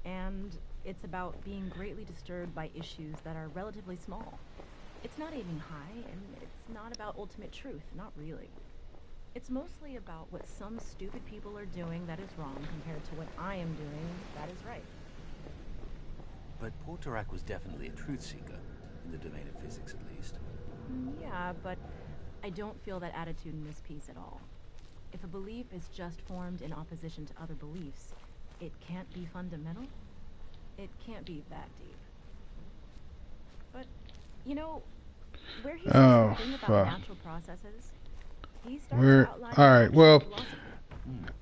And it's about being greatly disturbed by issues that are relatively small. It's not aiming high, and it's not about ultimate truth, not really. It's mostly about what some stupid people are doing that is wrong compared to what I am doing that is right. But Portorak was definitely a truth seeker, in the domain of physics at least. Yeah, but I don't feel that attitude in this piece at all. If a belief is just formed in opposition to other beliefs, it can't be fundamental? It can't be that deep. But, you know, where he says something about natural processes, he starts outlining Alright, well, philosophy.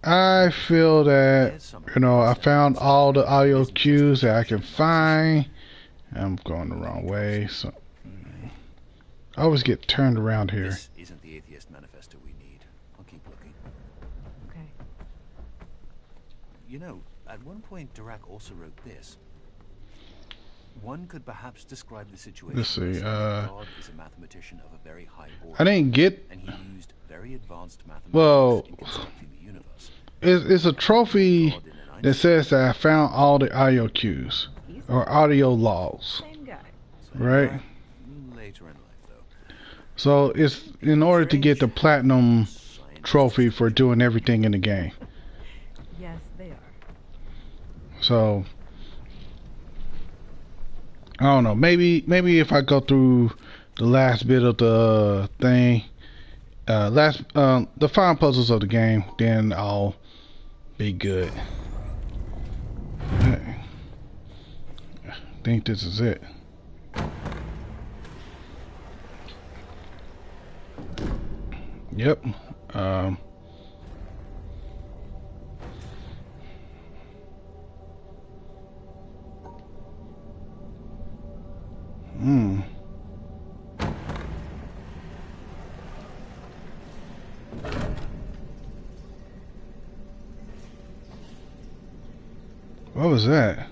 I feel that, you know, I found all the audio cues that I can find. I'm going the wrong way, so I always get turned around here. This isn't the atheist manifesto we need. You know, at one point Dirac also wrote this. One could perhaps describe the situation Let's see, as that God is a mathematician of a very high order. I didn't get. And he used very advanced mathematics Well, in constructing the universe. it's a trophy that says that I found all the audio cues or audio logs. Same guy. Right. Later in life, though. So it's in order to get the platinum trophy for doing everything in the game. Yes, they are. So I don't know. Maybe if I go through the last bit of the thing, the final puzzles of the game, then I'll be good. I think this is it. Yep. What was that?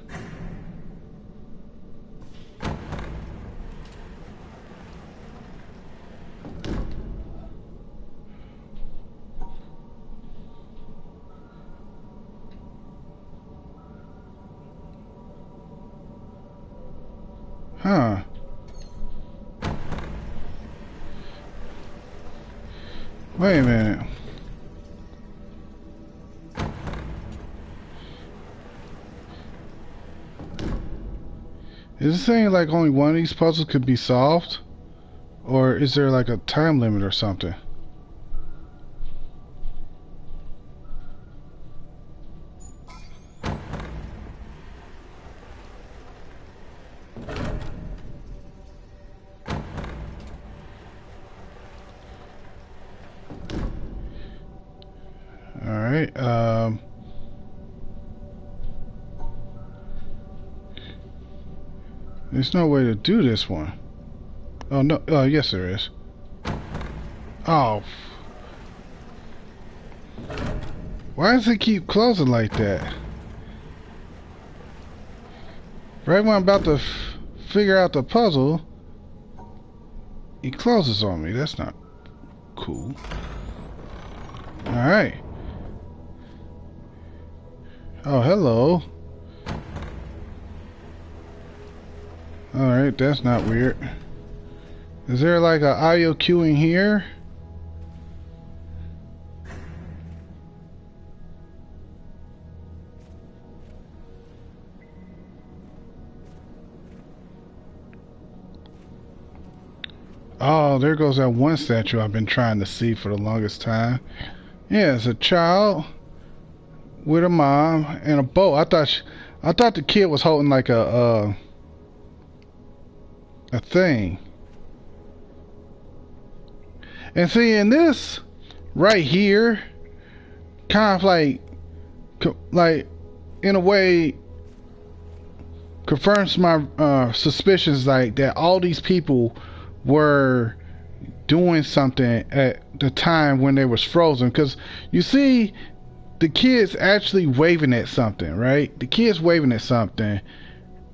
Huh. Wait a minute. Is it saying like only one of these puzzles could be solved? Or is there like a time limit or something? Alright, there's no way to do this one. Oh no, yes there is. Oh. Why does it keep closing like that? Right when I'm about to figure out the puzzle, it closes on me. That's not cool. Alright. Oh, hello. Alright, that's not weird. Is there like an audio cue in here? Oh, there goes that one statue I've been trying to see for the longest time. Yeah, it's a child with a mom and a boat. I thought the kid was holding like a thing. And see, in this right here, kind of like in a way confirms my suspicions, like that all these people were doing something at the time when they was frozen. Because you see the kids actually waving at something, right? The kids waving at something,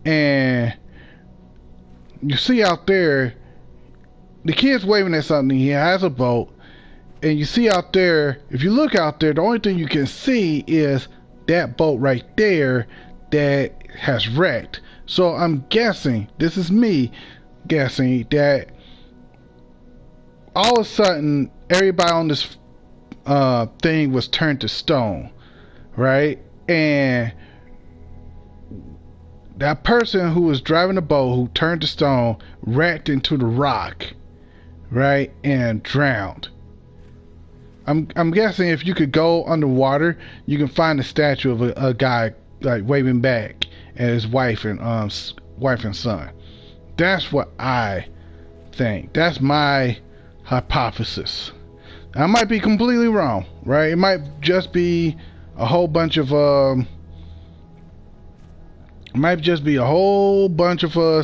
and you see out there the kid's waving at something. He has a boat, and you see out there, if you look out there, the only thing you can see is that boat right there that has wrecked. So I'm guessing, this is me guessing, that all of a sudden everybody on this thing was turned to stone, right? And that person who was driving the boat, who turned to stone, wrecked into the rock, right, and drowned. I'm guessing if you could go underwater, you can find a statue of a guy like waving back at his wife and son. That's what I think. That's my hypothesis. I might be completely wrong, right? It might just be a whole bunch of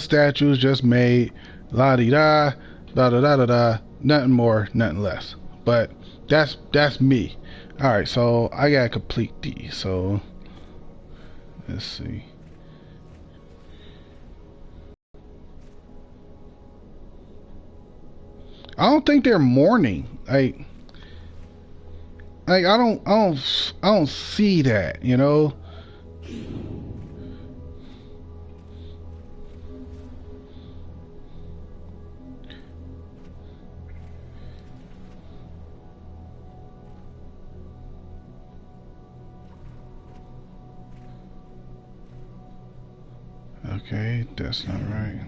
statues just made, la di da, da da da da da, nothing more, nothing less. But that's me. All right, so I gotta complete these. So Let's see. I don't think they're mourning. I don't see that, you know. Okay, that's not right.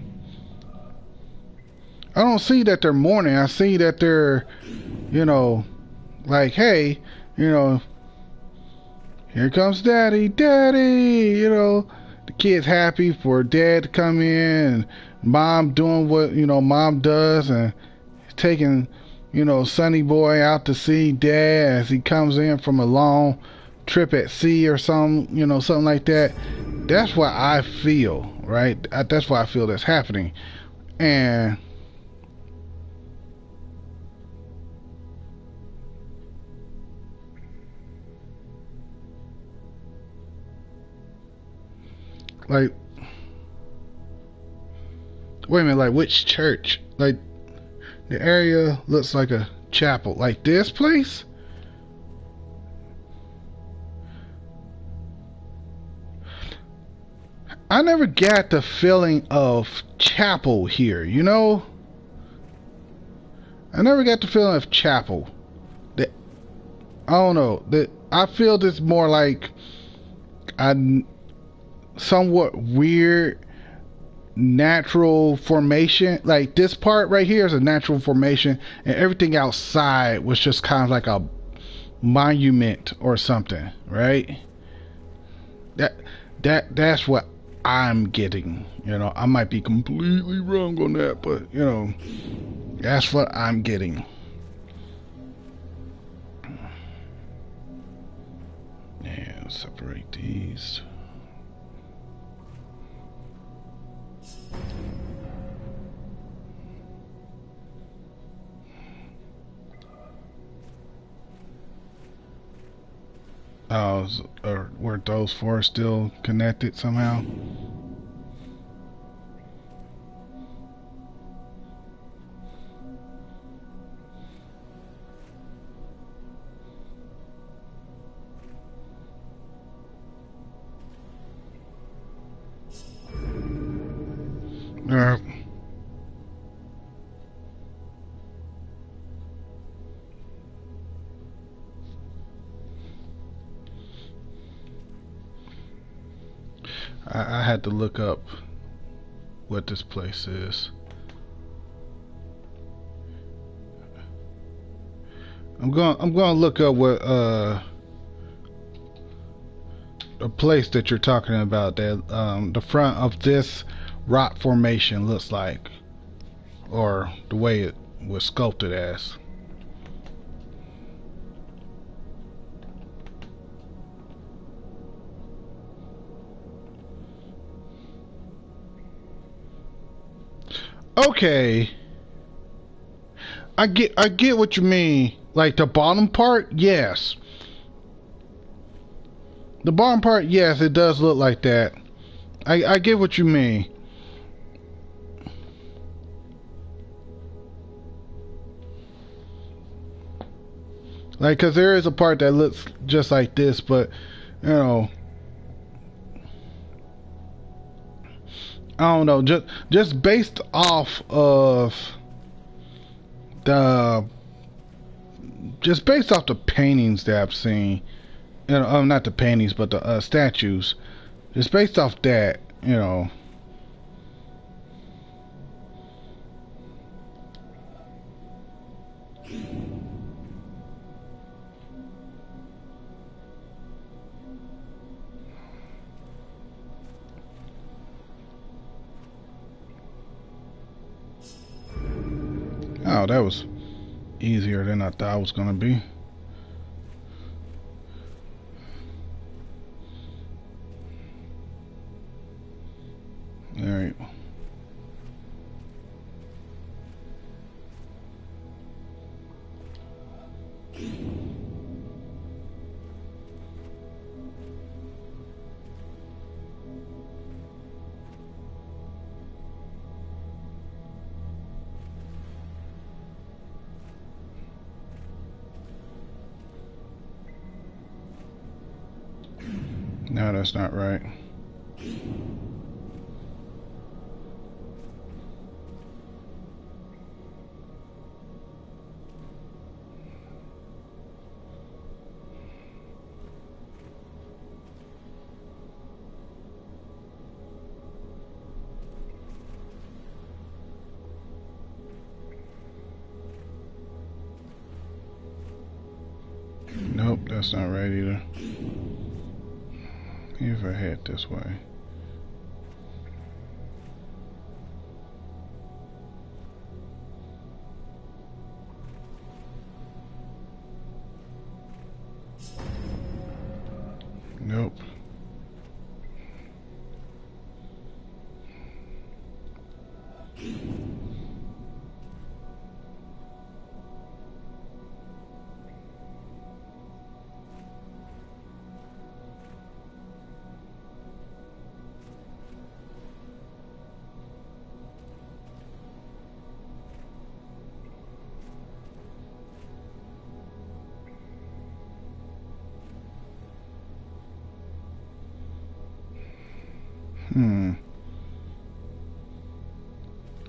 I don't see that they're mourning. I see that they're, you know, like, hey, you know, here comes daddy, daddy, you know, the kid's happy for dad to come in, and mom doing what, you know, mom does, and taking, you know, Sonny Boy out to see dad as he comes in from a long trip at sea or something, you know, something like that. That's what I feel, right? That's what I feel that's happening. And like, wait a minute, like which church? Like, the area looks like a chapel. Like this place? I never got the feeling of chapel here, you know? I never got the feeling of chapel. That, I don't know. That I feel this more like a somewhat weird natural formation. Like this part right here is a natural formation, and everything outside was just kind of like a monument or something, right? That's what I'm getting. You know, I might be completely wrong on that, but you know, that's what I'm getting. Yeah, separate these. Oh, or were those four still connected somehow? Uh, I had to look up what this place is. I'm gonna look up what the place that you're talking about, that the front of this rock formation looks like, or the way it was sculpted as. Okay, I get what you mean. Like the bottom part, yes. The bottom part, yes, it does look like that. I get what you mean. Like, cause there is a part that looks just like this, but you know, I don't know. Just based off of the paintings that I've seen, you know, not the paintings, but the statues. Just based off that, you know. Oh, that was easier than I thought it was gonna be. Alright. No, that's not right. Nope, that's not right either. If I head this way. Nope.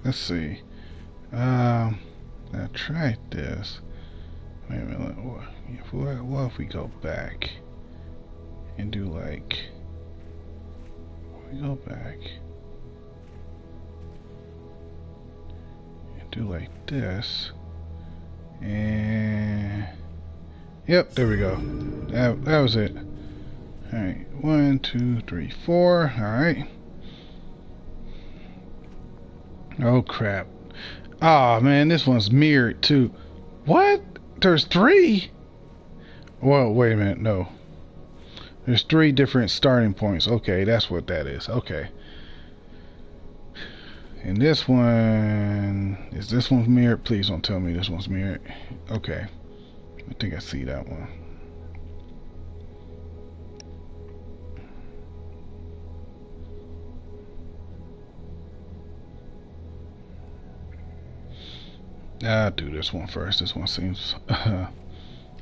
Let's see. I tried this. Wait a minute. What if we go back and do like? We go back and do like this, and yep, there we go. That was it. All right, 1, 2, 3, 4. All right. Oh crap. Oh man, this one's mirrored too. What? There's 3? Well, wait a minute, no. There's 3 different starting points. Okay, that's what that is. Okay. And this one, is this one mirrored? Please don't tell me this one's mirrored. Okay. I think I see that one. I'll do this one first. This one seems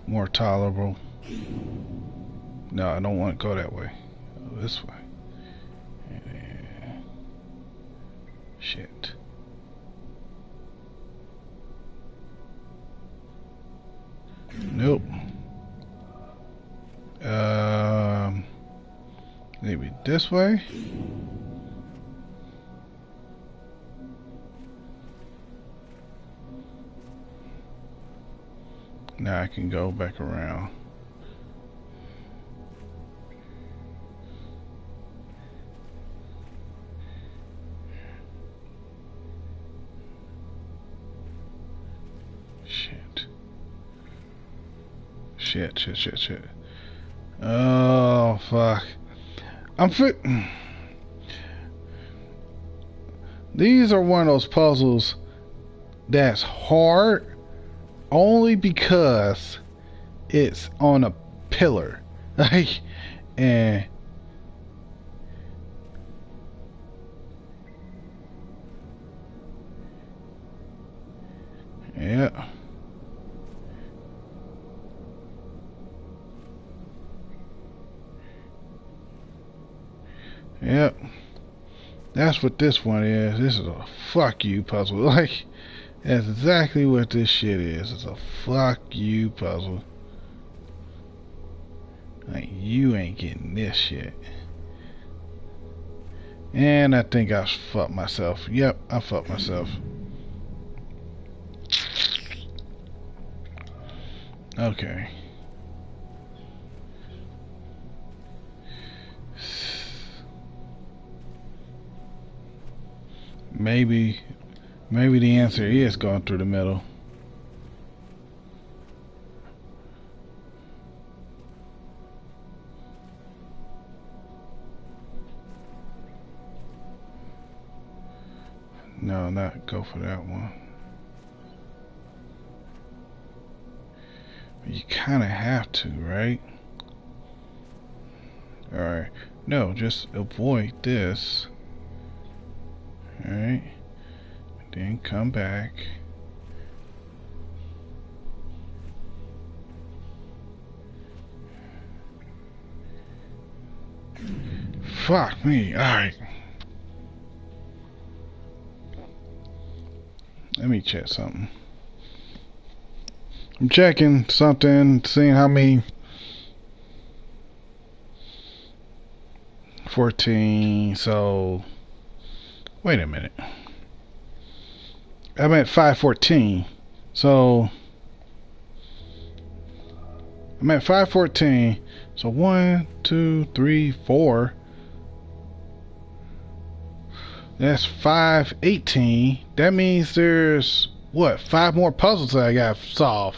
more tolerable. No, I don't want to go that way. Go this way. Shit. Nope. Maybe this way. Now I can go back around. Shit. Oh, fuck. These are one of those puzzles that's hard only because it's on a pillar. Like, and yeah. Yep. That's what this one is. This is a fuck you puzzle. Like, that's exactly what this shit is. It's a fuck you puzzle. Like, you ain't getting this shit. And I think I fucked myself. Yep, I fucked myself. Okay. Maybe the answer is going through the middle. No, not go for that one. You kind of have to, right? Alright. No, just avoid this. Alright. Then come back. Fuck me. Alright. Let me check something. I'm checking something, seeing how many. 14. So wait a minute. I'm at 514. So I'm at 514. So 1, 2, 3, 4. That's 518. That means there's what? 5 more puzzles that I gotta solve.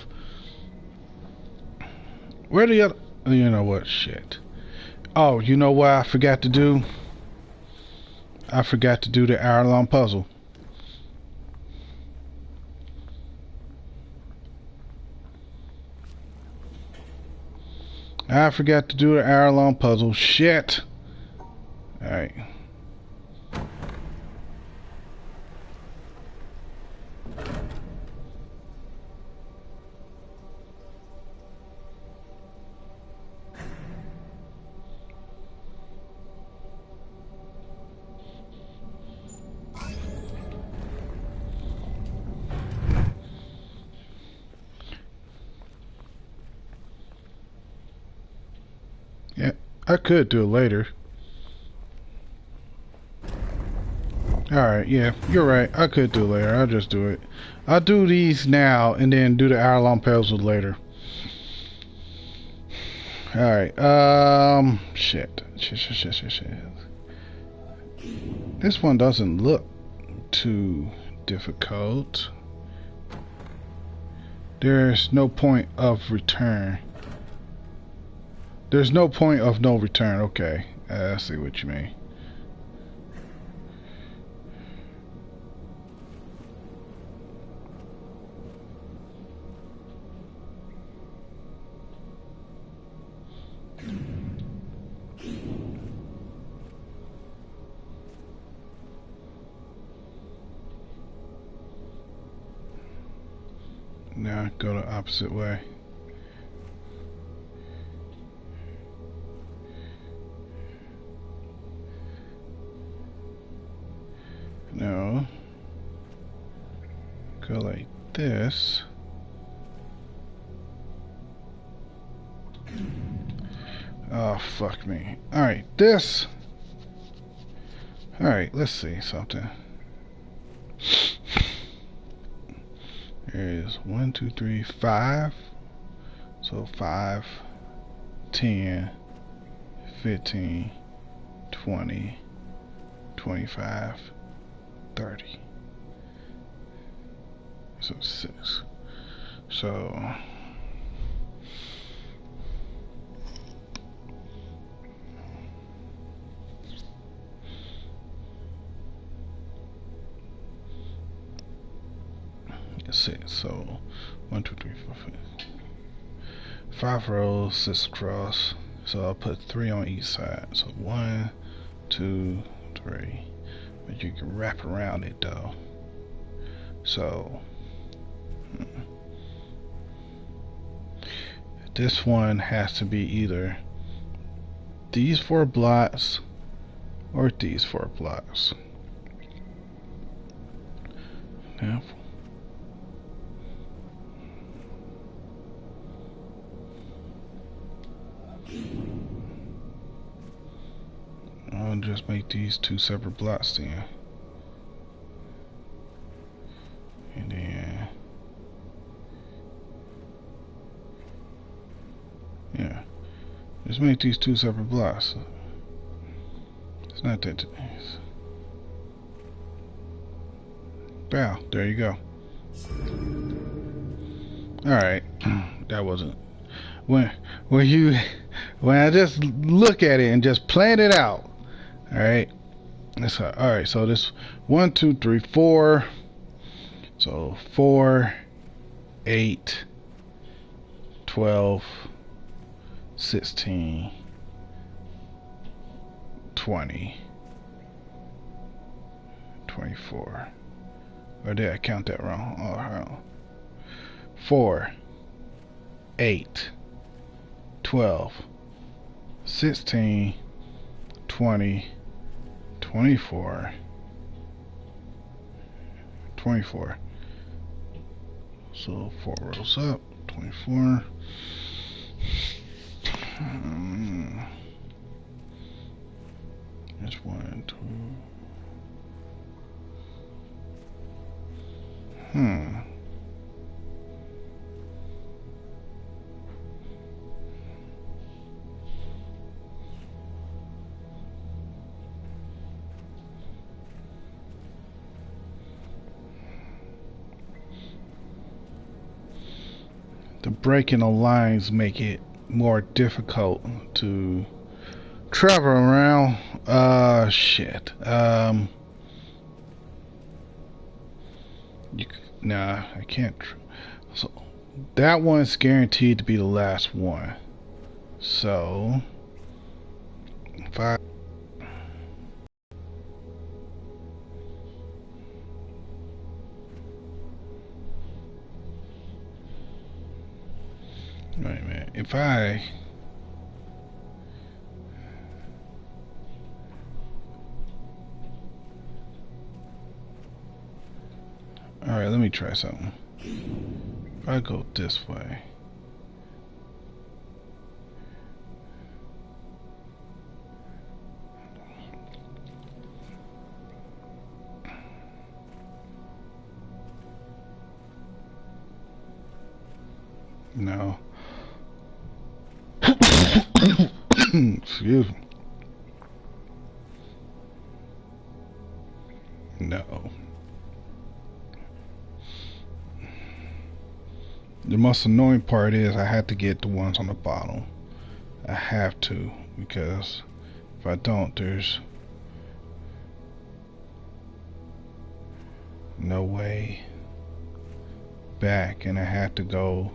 Where the other? You know what? Shit. Oh, you know what I forgot to do? I forgot to do the hour-long puzzle. I forgot to do the hour-long puzzle. Shit. Alright. Yeah, I could do it later. Alright, yeah, you're right. I could do it later. I'll just do it. I'll do these now and then do the hour-long puzzle later. Alright, shit. This one doesn't look too difficult. There's no point of return. There's no point of no return. Okay, I see what you mean. Now go the opposite way. No. Go like this. Oh, fuck me. Alright, this. Alright, let's see something. There is 1, 2, 3, 5. So 5, 10, 15, 20, 25, 30. So 6. So that's it. So 1, 2, 3, 4, 5. 5 rows, 6 across. So I'll put 3 on each side. So 1, 2, 3. But you can wrap around it though. So this one has to be either these 4 blocks or these 4 blocks. Now, I'll just make these 2 separate blocks then. And then, yeah, just make these 2 separate blocks. It's not that. Bow, there you go. Alright, that wasn't. When I just look at it and just plan it out. Alright, that's alright. So this 1, 2, 3, 4. So 4, 8, 12, 16, 20, 24. Or did I count that wrong? Oh, wrong. 4, 8, 12, 16, 20, 24, 24. So 4 rows up, 24. That's 1, 2. The breaking of lines make it more difficult to travel around. Shit. Nah, I can't. So that one's guaranteed to be the last one. So if I wait a minute, if I alright, let me try something. If I go this way, no. Excuse me. No. The most annoying part is I have to get the ones on the bottom. I have to, because if I don't, there's no way back, and I have to go.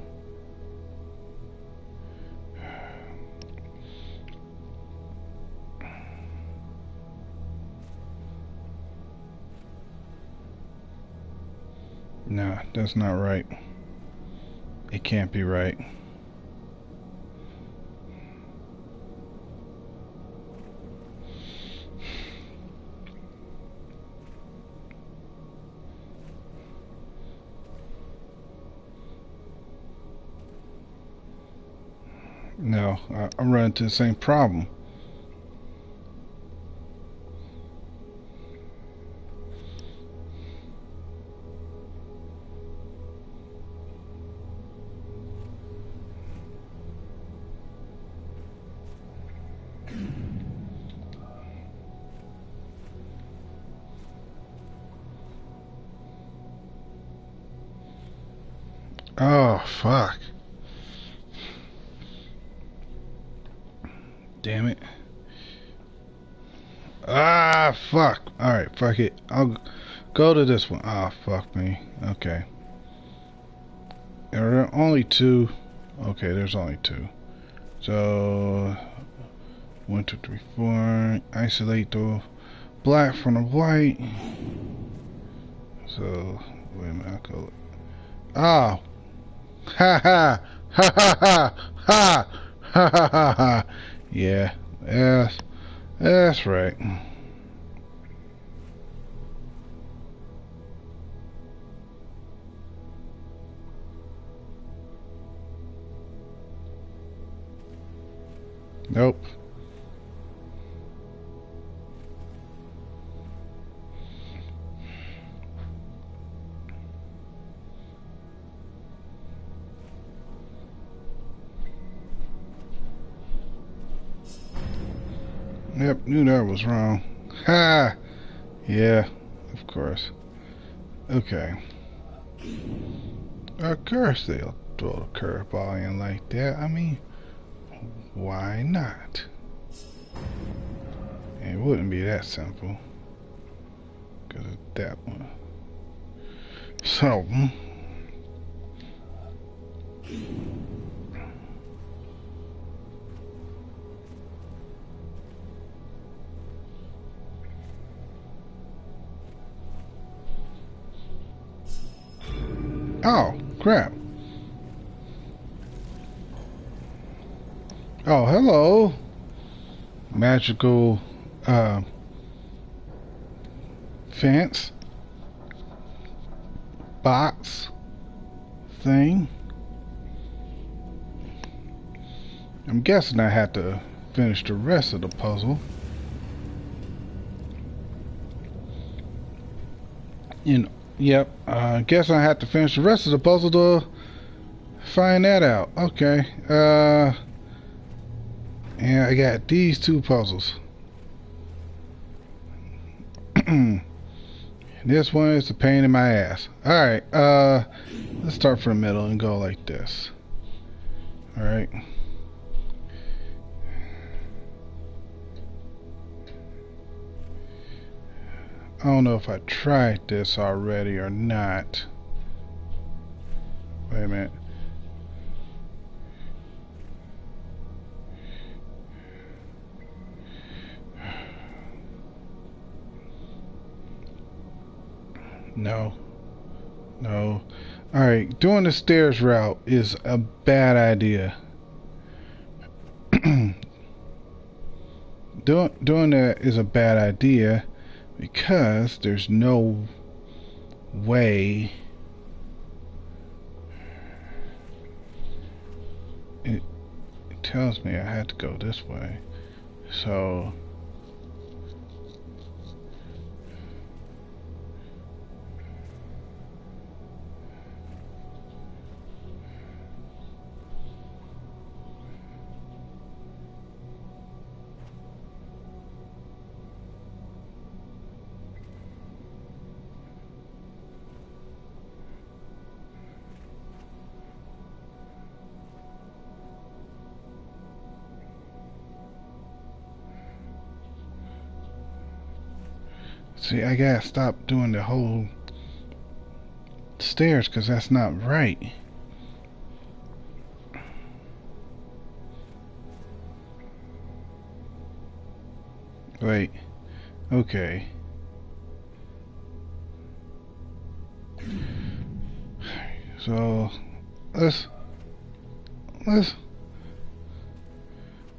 No, that's not right. It can't be right. No, I'm running into the same problem. Oh, fuck. Damn it. Ah, fuck. Alright, fuck it. I'll go to this one. Ah, fuck me. Okay. There are only 2. Okay, there's only 2. So 1, 2, 3, 4. Isolate the black from the white. So wait a minute, I'll go. Oh. Ha ha ha ha ha ha ha ha ha ha. Yeah, that's right. Nope. Yep, knew that was wrong. Ha! Yeah, of course. Okay. Of course they'll throw a curveball in like that. I mean, why not? It wouldn't be that simple. Because of that one. So, oh, crap. Oh, hello. Magical fence box thing. I'm guessing I have to finish the rest of the puzzle. Yep, I guess I have to finish the rest of the puzzle to find that out. Okay, and I got these two puzzles. This one is a pain in my ass. Alright, let's start from the middle and go like this. Alright. I don't know if I tried this already or not. Wait a minute. No. No. Alright, doing the stairs route is a bad idea. Doing that is a bad idea because there's no way it tells me I had to go this way. So see, I gotta stop doing the whole stairs because that's not right. Wait. Okay. So let's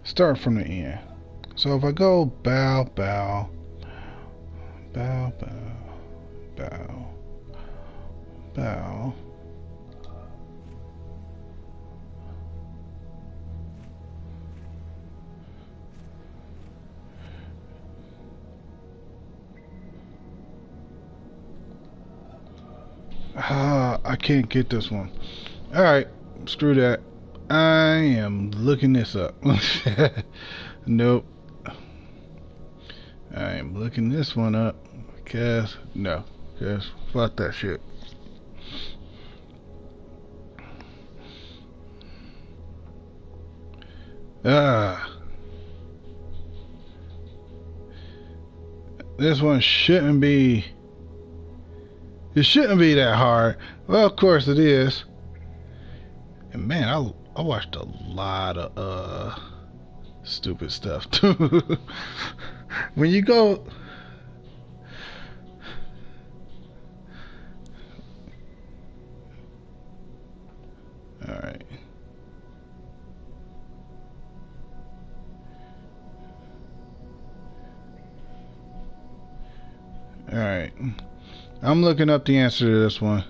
start from the end. So if I go bow, bow, bow, bow, bow, bow. I can't get this one. Alright, screw that. I am looking this up. Nope. I am looking this one up because fuck that shit. This one shouldn't be. It shouldn't be that hard. Well, of course it is. And man, I watched a lot of stupid stuff too. When you go, all right. All right. I'm looking up the answer to this one.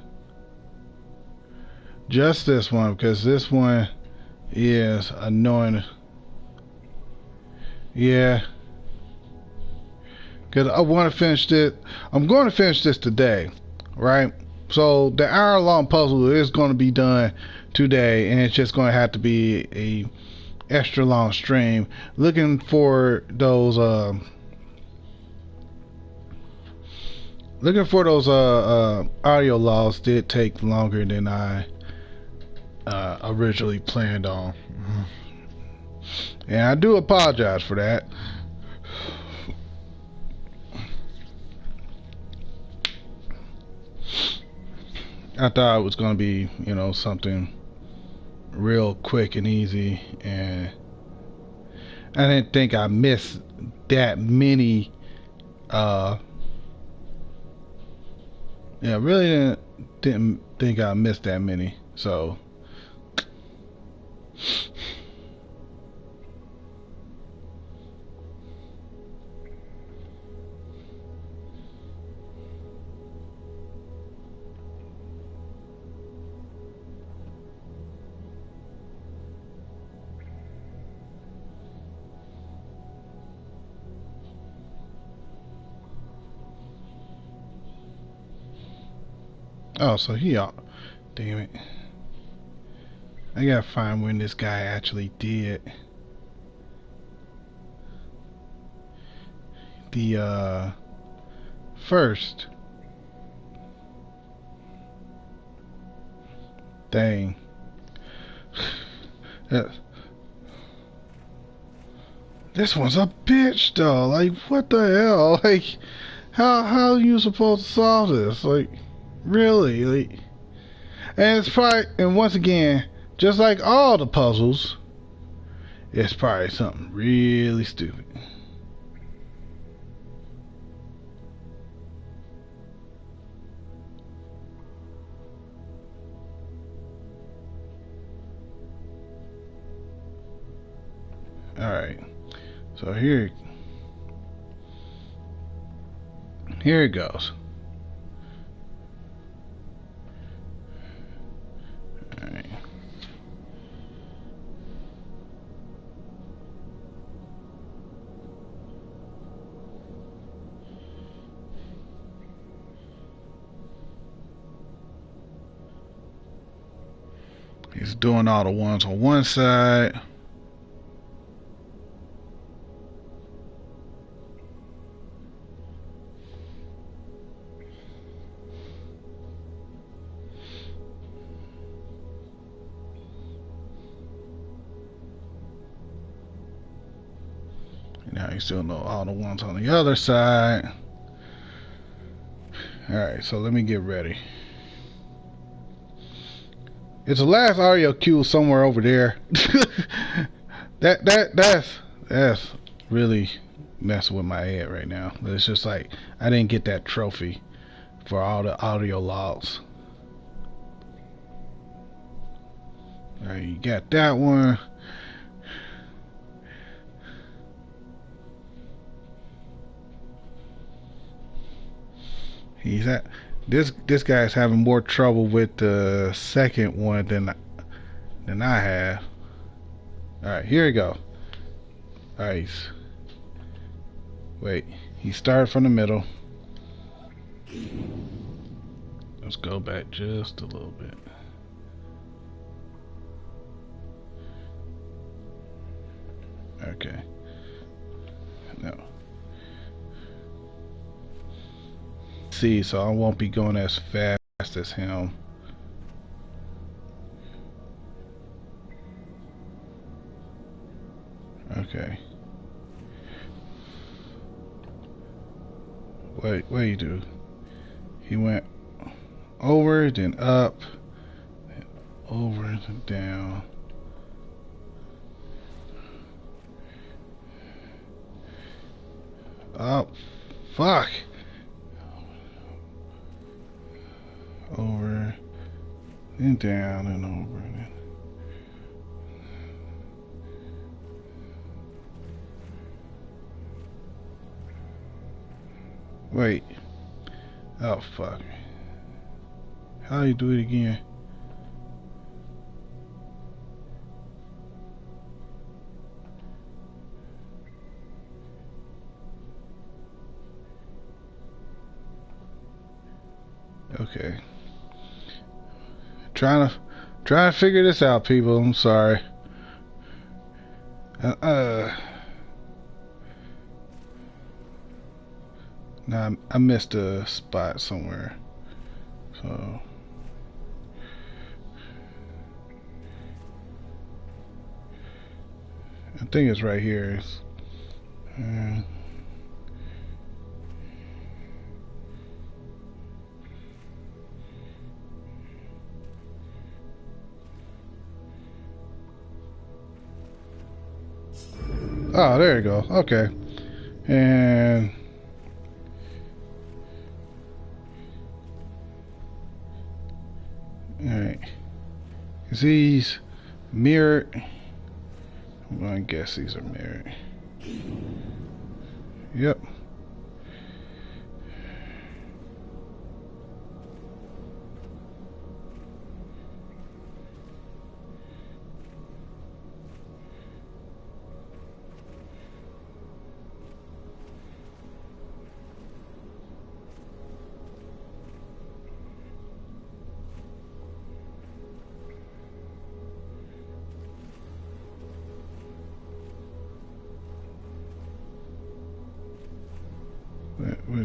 Just this one, because this one is annoying. Yeah. Because I want to finish it. I'm going to finish this today, right? So the hour-long puzzle is going to be done today, and it's just going to have to be a extra long stream. Looking for those audio logs did take longer than I originally planned on. And I do apologize for that. I thought it was going to be, something real quick and easy, and I didn't think I missed that many yeah, really didn't think I missed that many. So Oh, so he out. Damn it. I gotta find when this guy actually did the first thing. This one's a bitch though. Like, what the hell? Like, how are you supposed to solve this? Like, really? Like, and it's probably, and once again, just like all the puzzles, it's probably something really stupid. Alright. So here it goes. Alright. He's doing all the ones on one side. Now he's doing all the ones on the other side. Alright, so let me get ready. It's the last audio cue somewhere over there. That's really messing with my head right now. It's just like I didn't get that trophy for all the audio logs. Alright, you got that one. He's at this guy's having more trouble with the second one than I have. Alright, here we go. Alright. Wait, he started from the middle. Let's go back just a little bit. Okay. No. See, so I won't be going as fast as him. Okay. What you do? He went over, then up, then over, then down. Oh, fuck. Over, then down, and over, and then. Wait. Oh, fuck. How do you do it again? Okay. Trying to figure this out, people. I'm sorry. Nah, I missed a spot somewhere. So I think it's right here. Oh, there you go. Okay. And alright. Is these mirrored? Well, I guess these are mirrored. Yep.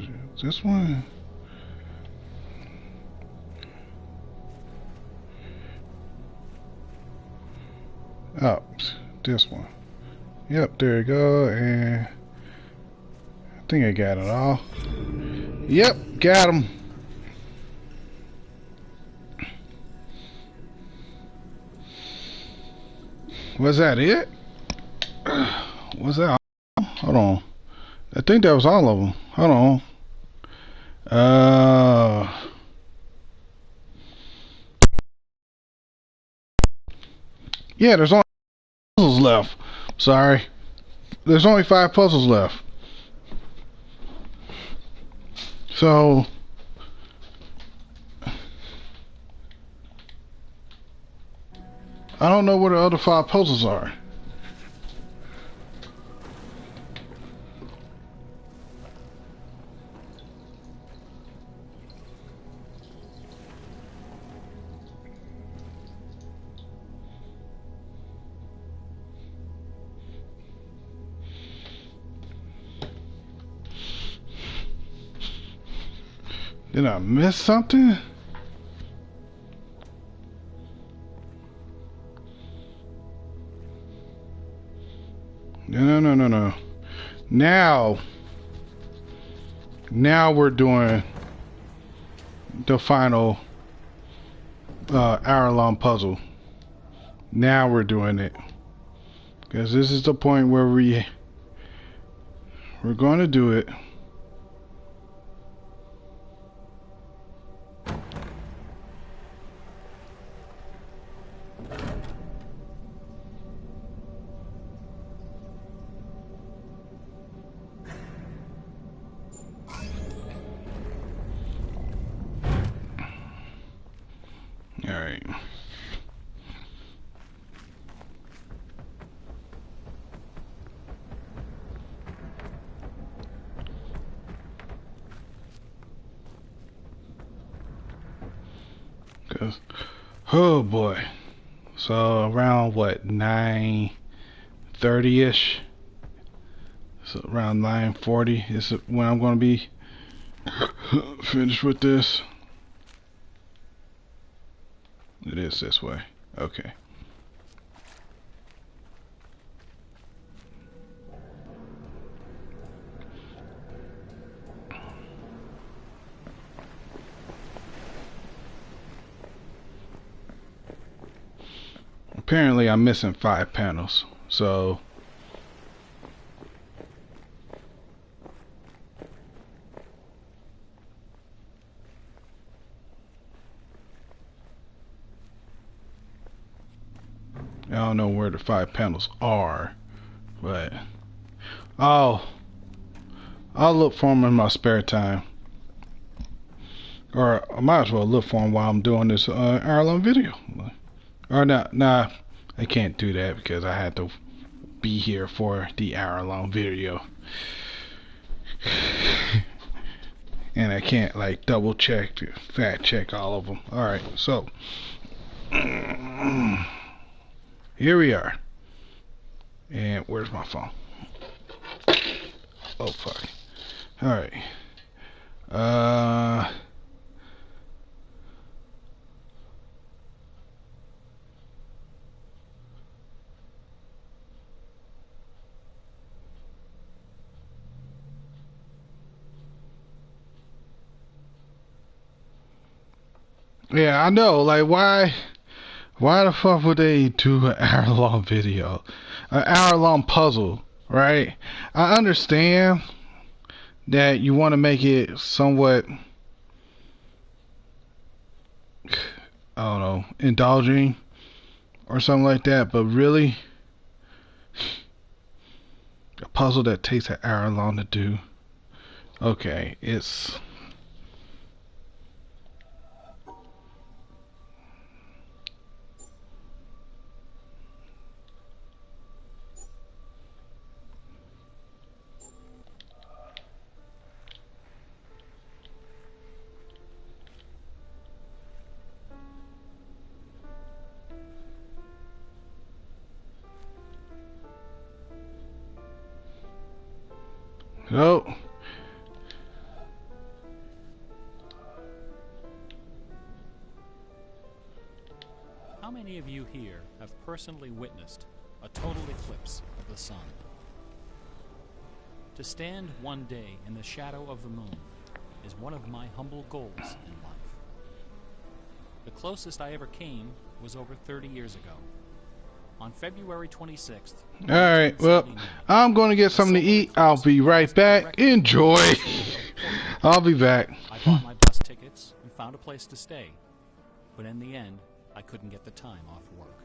is this one? Oh, this one. Yep, there you go. And I think I got it all. Yep, got him. Was that it? Was that all? Hold on. I think that was all of them. Hold on. Yeah, there's only puzzles left. Sorry. There's only 5 puzzles left. So I don't know where the other 5 puzzles are. Did I miss something? No. Now we're doing the final hour-long puzzle. Now we're doing it. Because this is the point where we're going to do it. Alright. Cause, oh boy. So around what, 9:30ish? So around 9:40 is when I'm gonna be finished with this. It is this way. Okay. Apparently I'm missing 5 panels. So I don't know where the 5 panels are, but I'll look for them in my spare time, or I might as well look for them while I'm doing this hour-long video. Or nah, I can't do that because I had to be here for the hour-long video, and I can't like double check, fact check all of them. All right, so here we are. And where's my phone? Oh fuck. Alright. Yeah, I know. Like, why the fuck would they do an hour-long video? An hour-long puzzle, right? I understand that you want to make it somewhat, I don't know, indulging or something like that, but really, a puzzle that takes an hour long to do. Okay, it's oh, How many of you here have personally witnessed a total eclipse of the sun? To stand one day in the shadow of the moon is one of my humble goals in life. The closest I ever came was over 30 years ago. On February 26th. Alright, well, I'm going to get something to eat. I'll be right back. Enjoy. I'll be back. I bought my bus tickets and found a place to stay. But in the end, I couldn't get the time off work.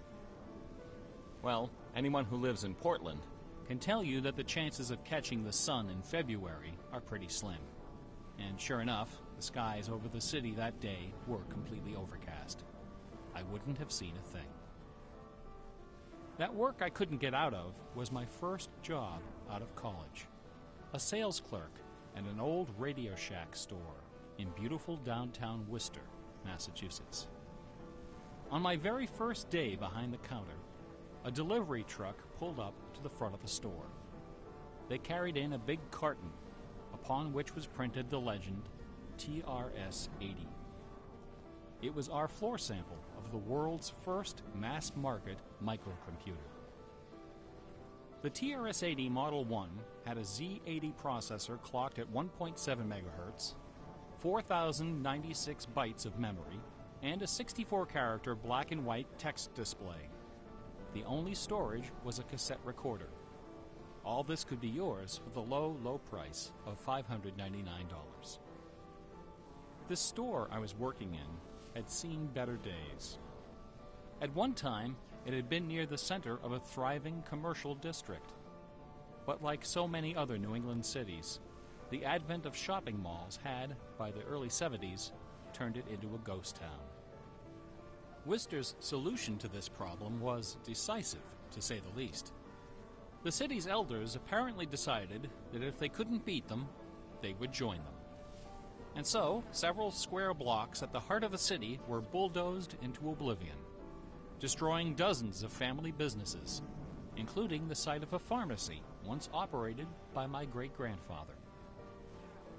Well, anyone who lives in Portland can tell you that the chances of catching the sun in February are pretty slim. And sure enough, the skies over the city that day were completely overcast. I wouldn't have seen a thing. That work I couldn't get out of was my first job out of college. A sales clerk at an old Radio Shack store in beautiful downtown Worcester, Massachusetts. On my very first day behind the counter, a delivery truck pulled up to the front of the store. They carried in a big carton, upon which was printed the legend TRS-80. It was our floor sample of the world's first mass-market microcomputer. The TRS-80 Model 1 had a Z80 processor clocked at 1.7 MHz, 4,096 bytes of memory, and a 64-character black and white text display. The only storage was a cassette recorder. All this could be yours for the low, low price of $599. The store I was working in had seen better days. At one time, it had been near the center of a thriving commercial district. But like so many other New England cities, the advent of shopping malls had, by the early 70s, turned it into a ghost town. Worcester's solution to this problem was decisive, to say the least. The city's elders apparently decided that if they couldn't beat them, they would join them. And so, several square blocks at the heart of the city were bulldozed into oblivion, destroying dozens of family businesses, including the site of a pharmacy once operated by my great-grandfather.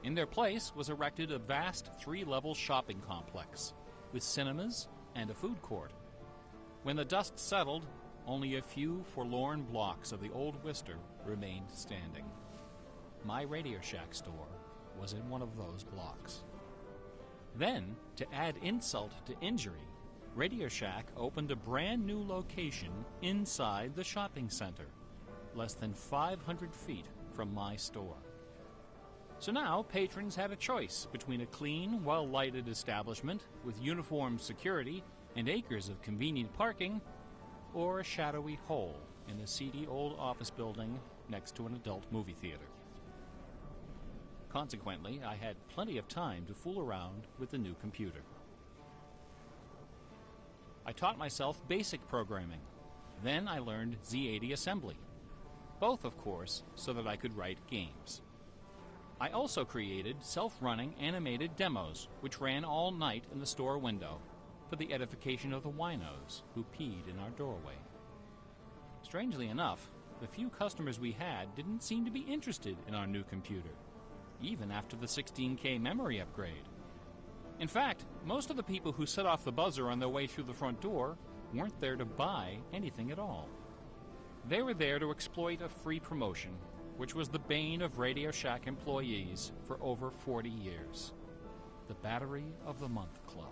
In their place was erected a vast 3-level shopping complex with cinemas and a food court. When the dust settled, only a few forlorn blocks of the old Worcester remained standing. My Radio Shack store was in one of those blocks. Then, to add insult to injury, Radio Shack opened a brand new location inside the shopping center, less than 500 feet from my store. So now patrons had a choice between a clean, well-lighted establishment with uniformed security and acres of convenient parking, or a shadowy hole in the seedy old office building next to an adult movie theater. Consequently, I had plenty of time to fool around with the new computer. I taught myself basic programming. Then I learned Z80 assembly. Both, of course, so that I could write games. I also created self-running animated demos, which ran all night in the store window for the edification of the winos who peed in our doorway. Strangely enough, the few customers we had didn't seem to be interested in our new computer, even after the 16K memory upgrade. In fact, most of the people who set off the buzzer on their way through the front door weren't there to buy anything at all. They were there to exploit a free promotion, which was the bane of Radio Shack employees for over 40 years. The Battery of the Month Club.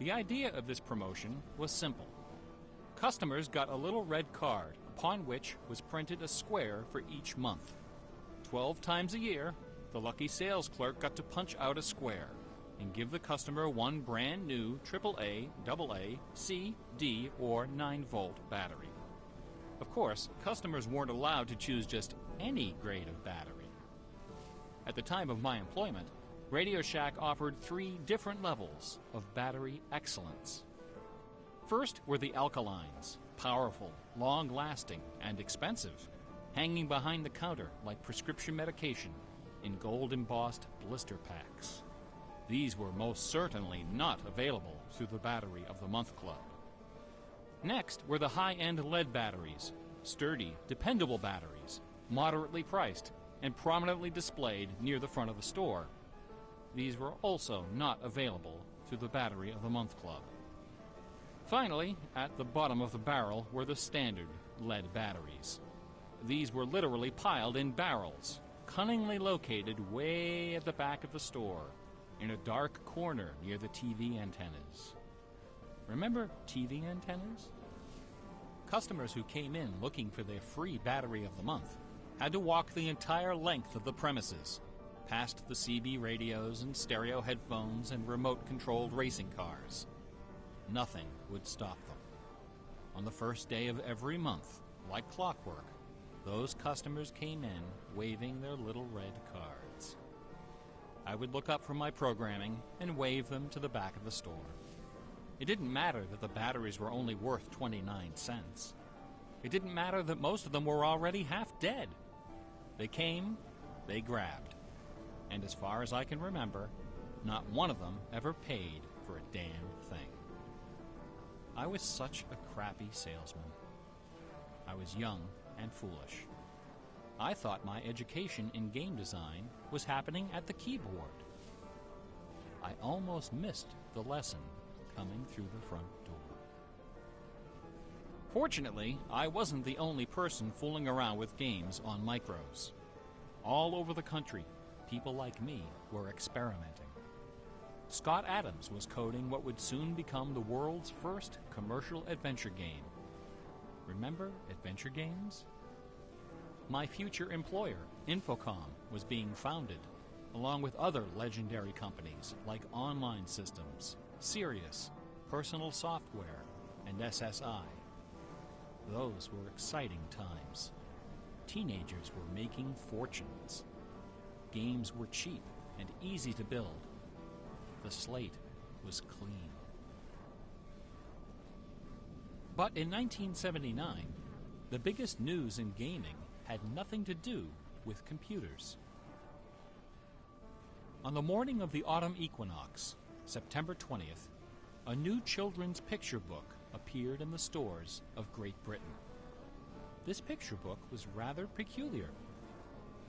The idea of this promotion was simple. Customers got a little red card upon which was printed a square for each month. 12 times a year, the lucky sales clerk got to punch out a square and give the customer one brand new AAA, AA, C, D, or 9-volt battery. Of course, customers weren't allowed to choose just any grade of battery. At the time of my employment, Radio Shack offered 3 different levels of battery excellence. First were the alkalines, powerful, long-lasting, and expensive, hanging behind the counter like prescription medication in gold-embossed blister packs. These were most certainly not available through the Battery of the Month Club. Next were the high-end lead batteries, sturdy, dependable batteries, moderately priced, and prominently displayed near the front of the store. These were also not available through the Battery of the Month Club. Finally, at the bottom of the barrel were the standard lead batteries. These were literally piled in barrels, cunningly located way at the back of the store, in a dark corner near the TV antennas. Remember TV antennas? Customers who came in looking for their free battery of the month had to walk the entire length of the premises, past the CB radios and stereo headphones and remote-controlled racing cars. Nothing would stop them. On the first day of every month, like clockwork, those customers came in waving their little red cards. I would look up from my programming and wave them to the back of the store. It didn't matter that the batteries were only worth 29 cents. It didn't matter that most of them were already half dead. They came, they grabbed. And as far as I can remember, not one of them ever paid for a damn thing. I was such a crappy salesman. I was young and foolish. I thought my education in game design was happening at the keyboard. I almost missed the lesson coming through the front door. Fortunately, I wasn't the only person fooling around with games on micros. All over the country, people like me were experimenting. Scott Adams was coding what would soon become the world's first commercial adventure game. Remember adventure games? My future employer, Infocom, was being founded, along with other legendary companies like Online Systems, Sirius, Personal Software, and SSI. Those were exciting times. Teenagers were making fortunes. Games were cheap and easy to build. The slate was clean. But in 1979, the biggest news in gaming had nothing to do with computers. On the morning of the autumn equinox, September 20th, a new children's picture book appeared in the stores of Great Britain. This picture book was rather peculiar.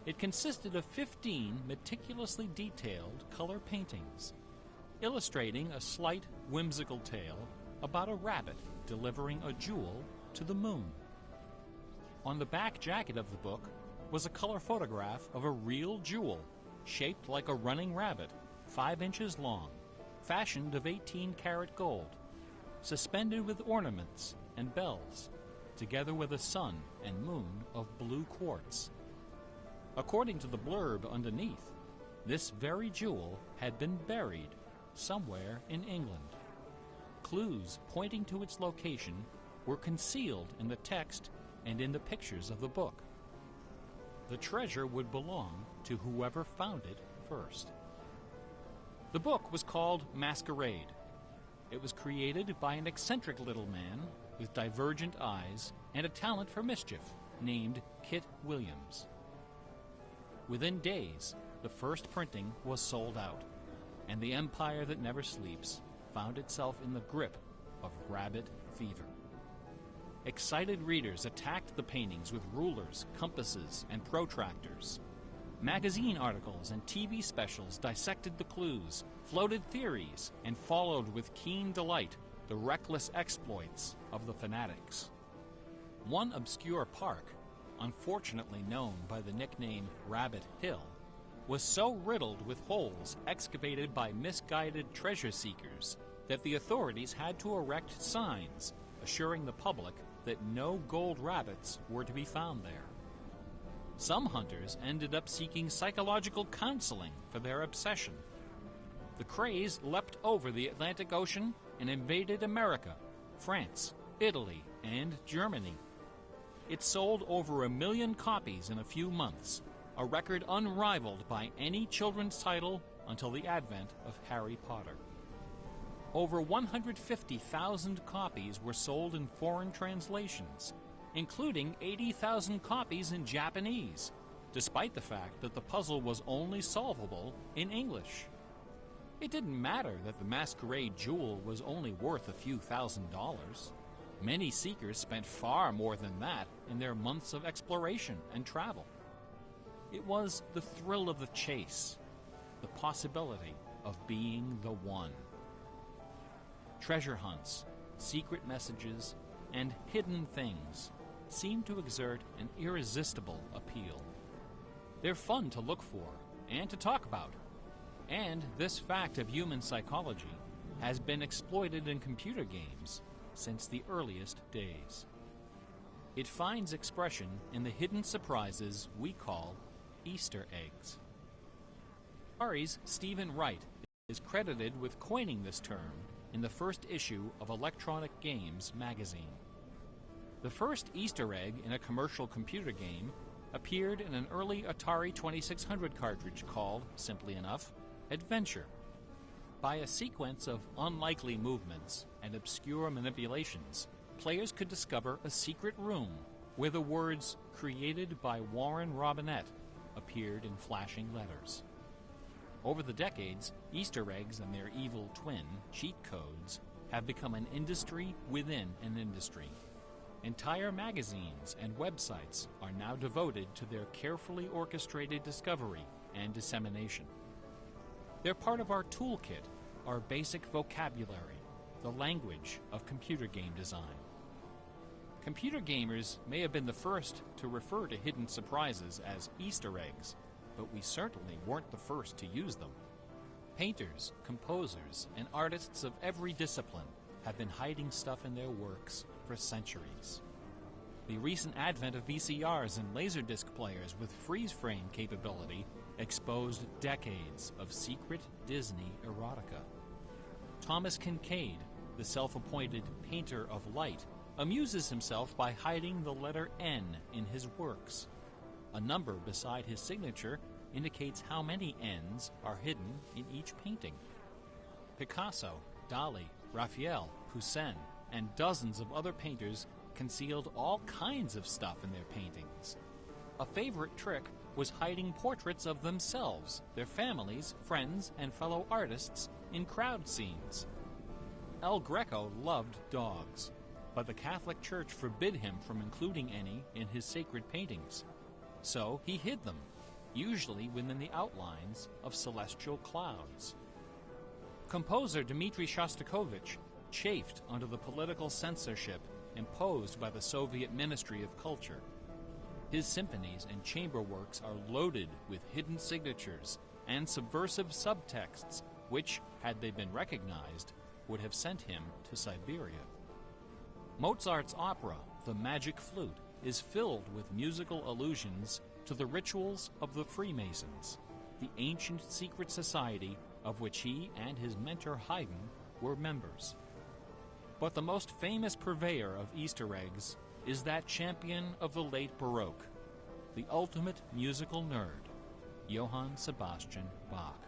It consisted of 15 meticulously detailed color paintings, illustrating a slight, whimsical tale about a rabbit delivering a jewel to the moon. On the back jacket of the book was a color photograph of a real jewel, shaped like a running rabbit, 5 inches long, fashioned of 18-karat gold, suspended with ornaments and bells, together with a sun and moon of blue quartz. According to the blurb underneath, this very jewel had been buried somewhere in England. Clues pointing to its location were concealed in the text and in the pictures of the book. The treasure would belong to whoever found it first. The book was called Masquerade. It was created by an eccentric little man with divergent eyes and a talent for mischief named Kit Williams. Within days, the first printing was sold out, and the empire that never sleeps found itself in the grip of rabbit fever. Excited readers attacked the paintings with rulers, compasses, and protractors. Magazine articles and TV specials dissected the clues, floated theories, and followed with keen delight the reckless exploits of the fanatics. One obscure park, unfortunately known by the nickname Rabbit Hill, was so riddled with holes excavated by misguided treasure seekers that the authorities had to erect signs assuring the public that no gold rabbits were to be found there. Some hunters ended up seeking psychological counseling for their obsession. The craze leapt over the Atlantic Ocean and invaded America, France, Italy, and Germany. It sold over 1 million copies in a few months, a record unrivaled by any children's title until the advent of Harry Potter. Over 150,000 copies were sold in foreign translations, including 80,000 copies in Japanese, despite the fact that the puzzle was only solvable in English. It didn't matter that the Masquerade jewel was only worth a few $1,000s. Many seekers spent far more than that in their months of exploration and travel. It was the thrill of the chase, the possibility of being the one. Treasure hunts, secret messages, and hidden things seem to exert an irresistible appeal. They're fun to look for and to talk about, and this fact of human psychology has been exploited in computer games since the earliest days. It finds expression in the hidden surprises we call Easter eggs. Atari's Stephen Wright is credited with coining this term in the first issue of Electronic Games magazine. The first Easter egg in a commercial computer game appeared in an early Atari 2600 cartridge called, simply enough, Adventure. By a sequence of unlikely movements and obscure manipulations, players could discover a secret room where the words "created by Warren Robinette" appeared in flashing letters. Over the decades, Easter eggs and their evil twin, cheat codes, have become an industry within an industry. Entire magazines and websites are now devoted to their carefully orchestrated discovery and dissemination. They're part of our toolkit, our basic vocabulary, the language of computer game design. Computer gamers may have been the first to refer to hidden surprises as Easter eggs, but we certainly weren't the first to use them. Painters, composers, and artists of every discipline have been hiding stuff in their works for centuries. The recent advent of VCRs and Laserdisc players with freeze-frame capability exposed decades of secret Disney erotica. Thomas Kincaid, the self-appointed painter of light, amuses himself by hiding the letter N in his works. A number beside his signature indicates how many N's are hidden in each painting. Picasso, Dali, Raphael, Poussin, and dozens of other painters concealed all kinds of stuff in their paintings. A favorite trick was hiding portraits of themselves, their families, friends, and fellow artists in crowd scenes. El Greco loved dogs, but the Catholic Church forbid him from including any in his sacred paintings. So he hid them, usually within the outlines of celestial clouds. Composer Dmitri Shostakovich chafed under the political censorship imposed by the Soviet Ministry of Culture. His symphonies and chamber works are loaded with hidden signatures and subversive subtexts which, had they been recognized, would have sent him to Siberia. Mozart's opera, The Magic Flute, is filled with musical allusions to the rituals of the Freemasons, the ancient secret society of which he and his mentor Haydn were members. But the most famous purveyor of Easter eggs is that champion of the late Baroque, the ultimate musical nerd, Johann Sebastian Bach.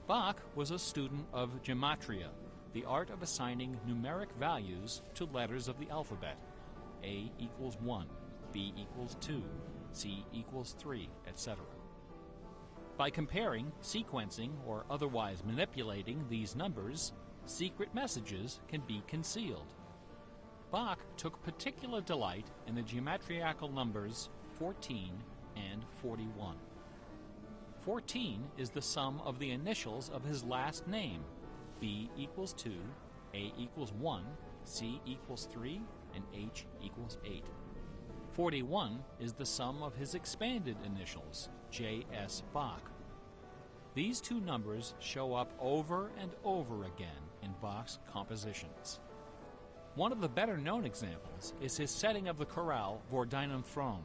Bach was a student of gematria, the art of assigning numeric values to letters of the alphabet. A equals 1, B equals 2, C equals 3, etc. By comparing, sequencing, or otherwise manipulating these numbers, secret messages can be concealed. Bach took particular delight in the geometrical numbers 14 and 41. 14 is the sum of the initials of his last name. B equals 2, A equals 1, C equals 3, and H equals 8. 41 is the sum of his expanded initials, J.S. Bach. These two numbers show up over and over again in Bach's compositions. One of the better-known examples is his setting of the chorale Vor deinem Thron.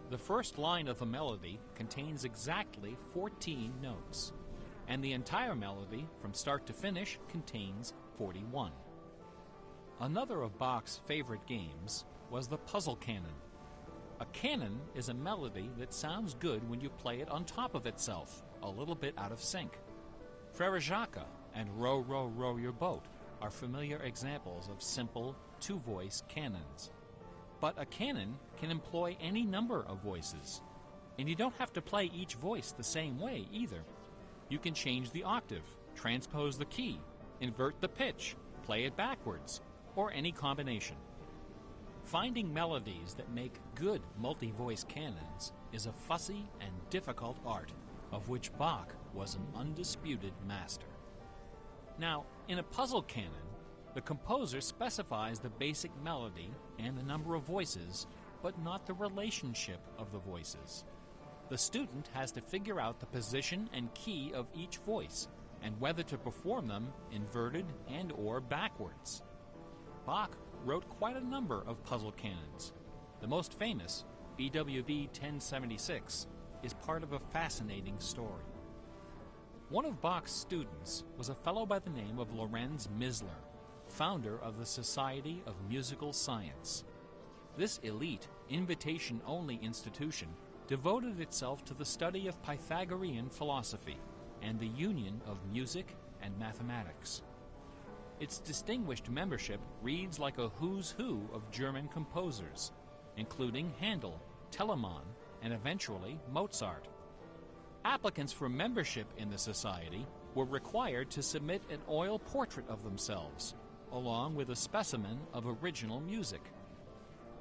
The first line of the melody contains exactly 14 notes, and the entire melody, from start to finish, contains 41. Another of Bach's favorite games was the puzzle canon. A canon is a melody that sounds good when you play it on top of itself, a little bit out of sync. Frere Jacques and Row, Row, Row Your Boat are familiar examples of simple two-voice canons. But a canon can employ any number of voices, and you don't have to play each voice the same way either. You can change the octave, transpose the key, invert the pitch, play it backwards, or any combination. Finding melodies that make good multi-voice canons is a fussy and difficult art, of which Bach was an undisputed master. Now, in a puzzle canon, The composer specifies the basic melody and the number of voices, but not the relationship of the voices. The student has to figure out the position and key of each voice, and whether to perform them inverted and or backwards. Bach wrote quite a number of puzzle canons. The most famous, BWV 1076, is part of a fascinating story. One of Bach's students was a fellow by the name of Lorenz Misler, founder of the Society of Musical Science. This elite, invitation-only institution devoted itself to the study of Pythagorean philosophy and the union of music and mathematics. Its distinguished membership reads like a who's who of German composers, including Handel, Telemann, and eventually Mozart. Applicants for membership in the society were required to submit an oil portrait of themselves, along with a specimen of original music.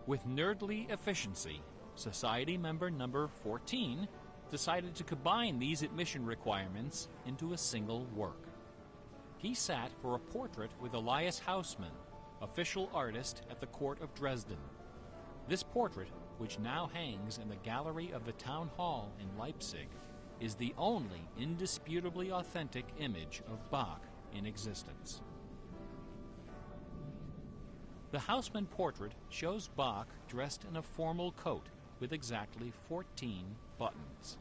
With nerdly efficiency, Society member number 14 decided to combine these admission requirements into a single work. He sat for a portrait with Elias Hausmann, official artist at the court of Dresden. This portrait, which now hangs in the gallery of the town hall in Leipzig, is the only indisputably authentic image of Bach in existence. The Hausmann portrait shows Bach dressed in a formal coat with exactly 14 buttons.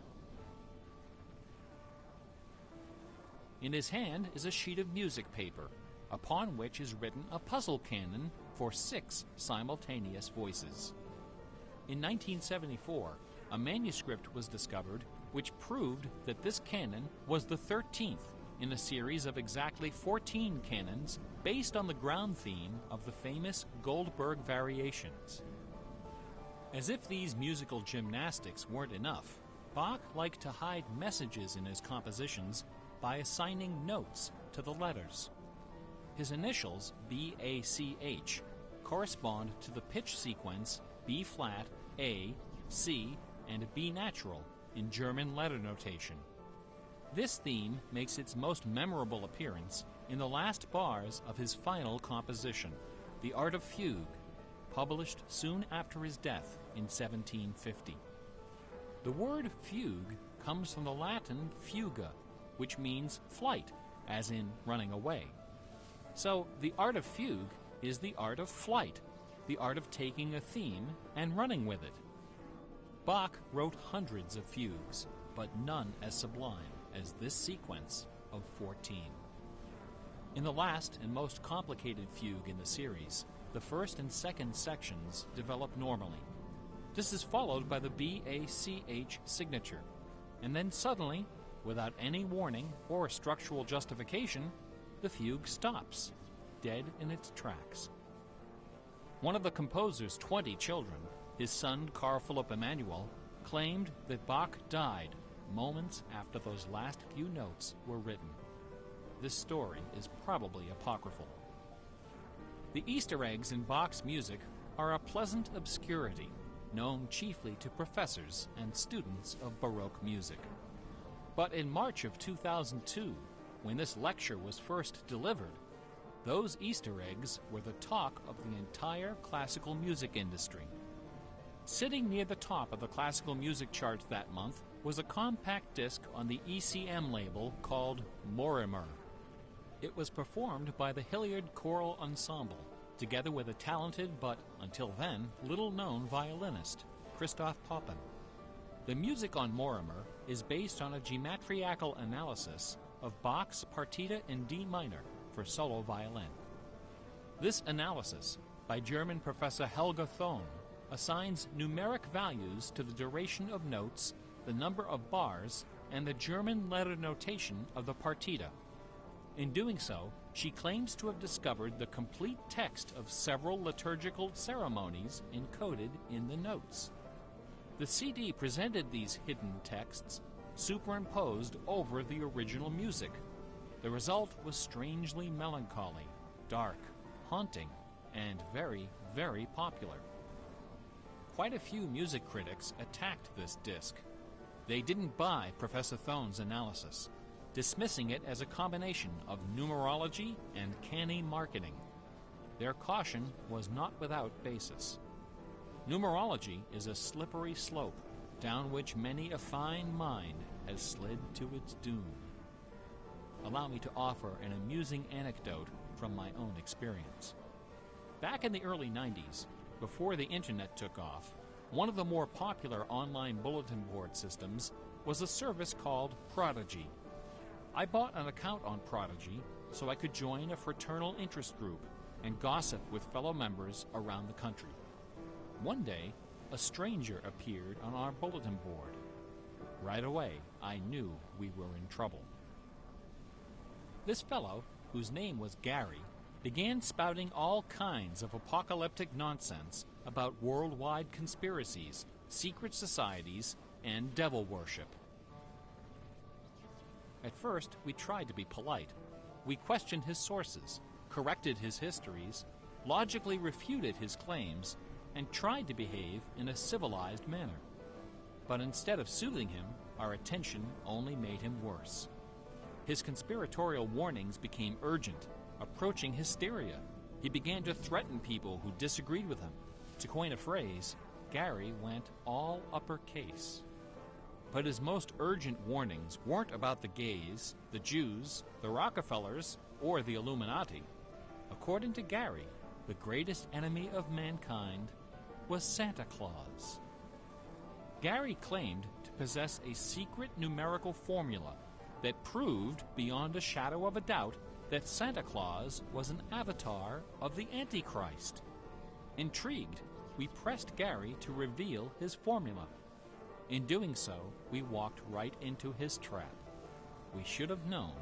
In his hand is a sheet of music paper, upon which is written a puzzle canon for 6 simultaneous voices. In 1974, a manuscript was discovered which proved that this canon was the 13th in a series of exactly 14 canons based on the ground theme of the famous Goldberg variations. As if these musical gymnastics weren't enough, Bach liked to hide messages in his compositions by assigning notes to the letters. His initials, B-A-C-H, correspond to the pitch sequence B-flat, A, C, and B natural in German letter notation. This theme makes its most memorable appearance in the last bars of his final composition, The Art of Fugue, published soon after his death in 1750. The word fugue comes from the Latin fuga, which means flight, as in running away. So the art of fugue is the art of flight, the art of taking a theme and running with it. Bach wrote hundreds of fugues, but none as sublime as this sequence of 14. In the last and most complicated fugue in the series, the first and second sections develop normally. This is followed by the B-A-C-H signature, and then suddenly, without any warning or structural justification, the fugue stops, dead in its tracks. One of the composer's 20 children, his son Carl Philipp Emanuel, claimed that Bach died moments after those last few notes were written. This story is probably apocryphal. The Easter eggs in Bach's music are a pleasant obscurity, known chiefly to professors and students of Baroque music. But in March of 2002, when this lecture was first delivered, those Easter eggs were the talk of the entire classical music industry. Sitting near the top of the classical music charts that month was a compact disc on the ECM label called Morimer. It was performed by the Hilliard Choral Ensemble, together with a talented but, until then, little-known violinist, Christoph Poppen. The music on Morimer is based on a geometrical analysis of Bach's Partita in D minor for solo violin. This analysis, by German professor Helga Thon, assigns numeric values to the duration of notes, the number of bars, and the German letter notation of the partita. In doing so, she claims to have discovered the complete text of several liturgical ceremonies encoded in the notes. The CD presented these hidden texts superimposed over the original music. The result was strangely melancholy, dark, haunting, and very, very popular. Quite a few music critics attacked this disc. They didn't buy Professor Thon's analysis, dismissing it as a combination of numerology and canny marketing, their caution was not without basis. Numerology is a slippery slope down which many a fine mind has slid to its doom. Allow me to offer an amusing anecdote from my own experience. Back in the early 90s, before the internet took off, one of the more popular online bulletin board systems was a service called Prodigy. I bought an account on Prodigy so I could join a fraternal interest group and gossip with fellow members around the country. One day, a stranger appeared on our bulletin board. Right away, I knew we were in trouble. This fellow, whose name was Gary, began spouting all kinds of apocalyptic nonsense about worldwide conspiracies, secret societies, and devil worship. At first, we tried to be polite. We questioned his sources, corrected his histories, logically refuted his claims, and tried to behave in a civilized manner. But instead of soothing him, our attention only made him worse. His conspiratorial warnings became urgent, approaching hysteria. He began to threaten people who disagreed with him. To coin a phrase, Gary went all uppercase. But his most urgent warnings weren't about the gays, the Jews, the Rockefellers, or the Illuminati. According to Gary, the greatest enemy of mankind was Santa Claus. Gary claimed to possess a secret numerical formula that proved beyond a shadow of a doubt that Santa Claus was an avatar of the Antichrist. Intrigued, we pressed Gary to reveal his formula. In doing so, we walked right into his trap. We should have known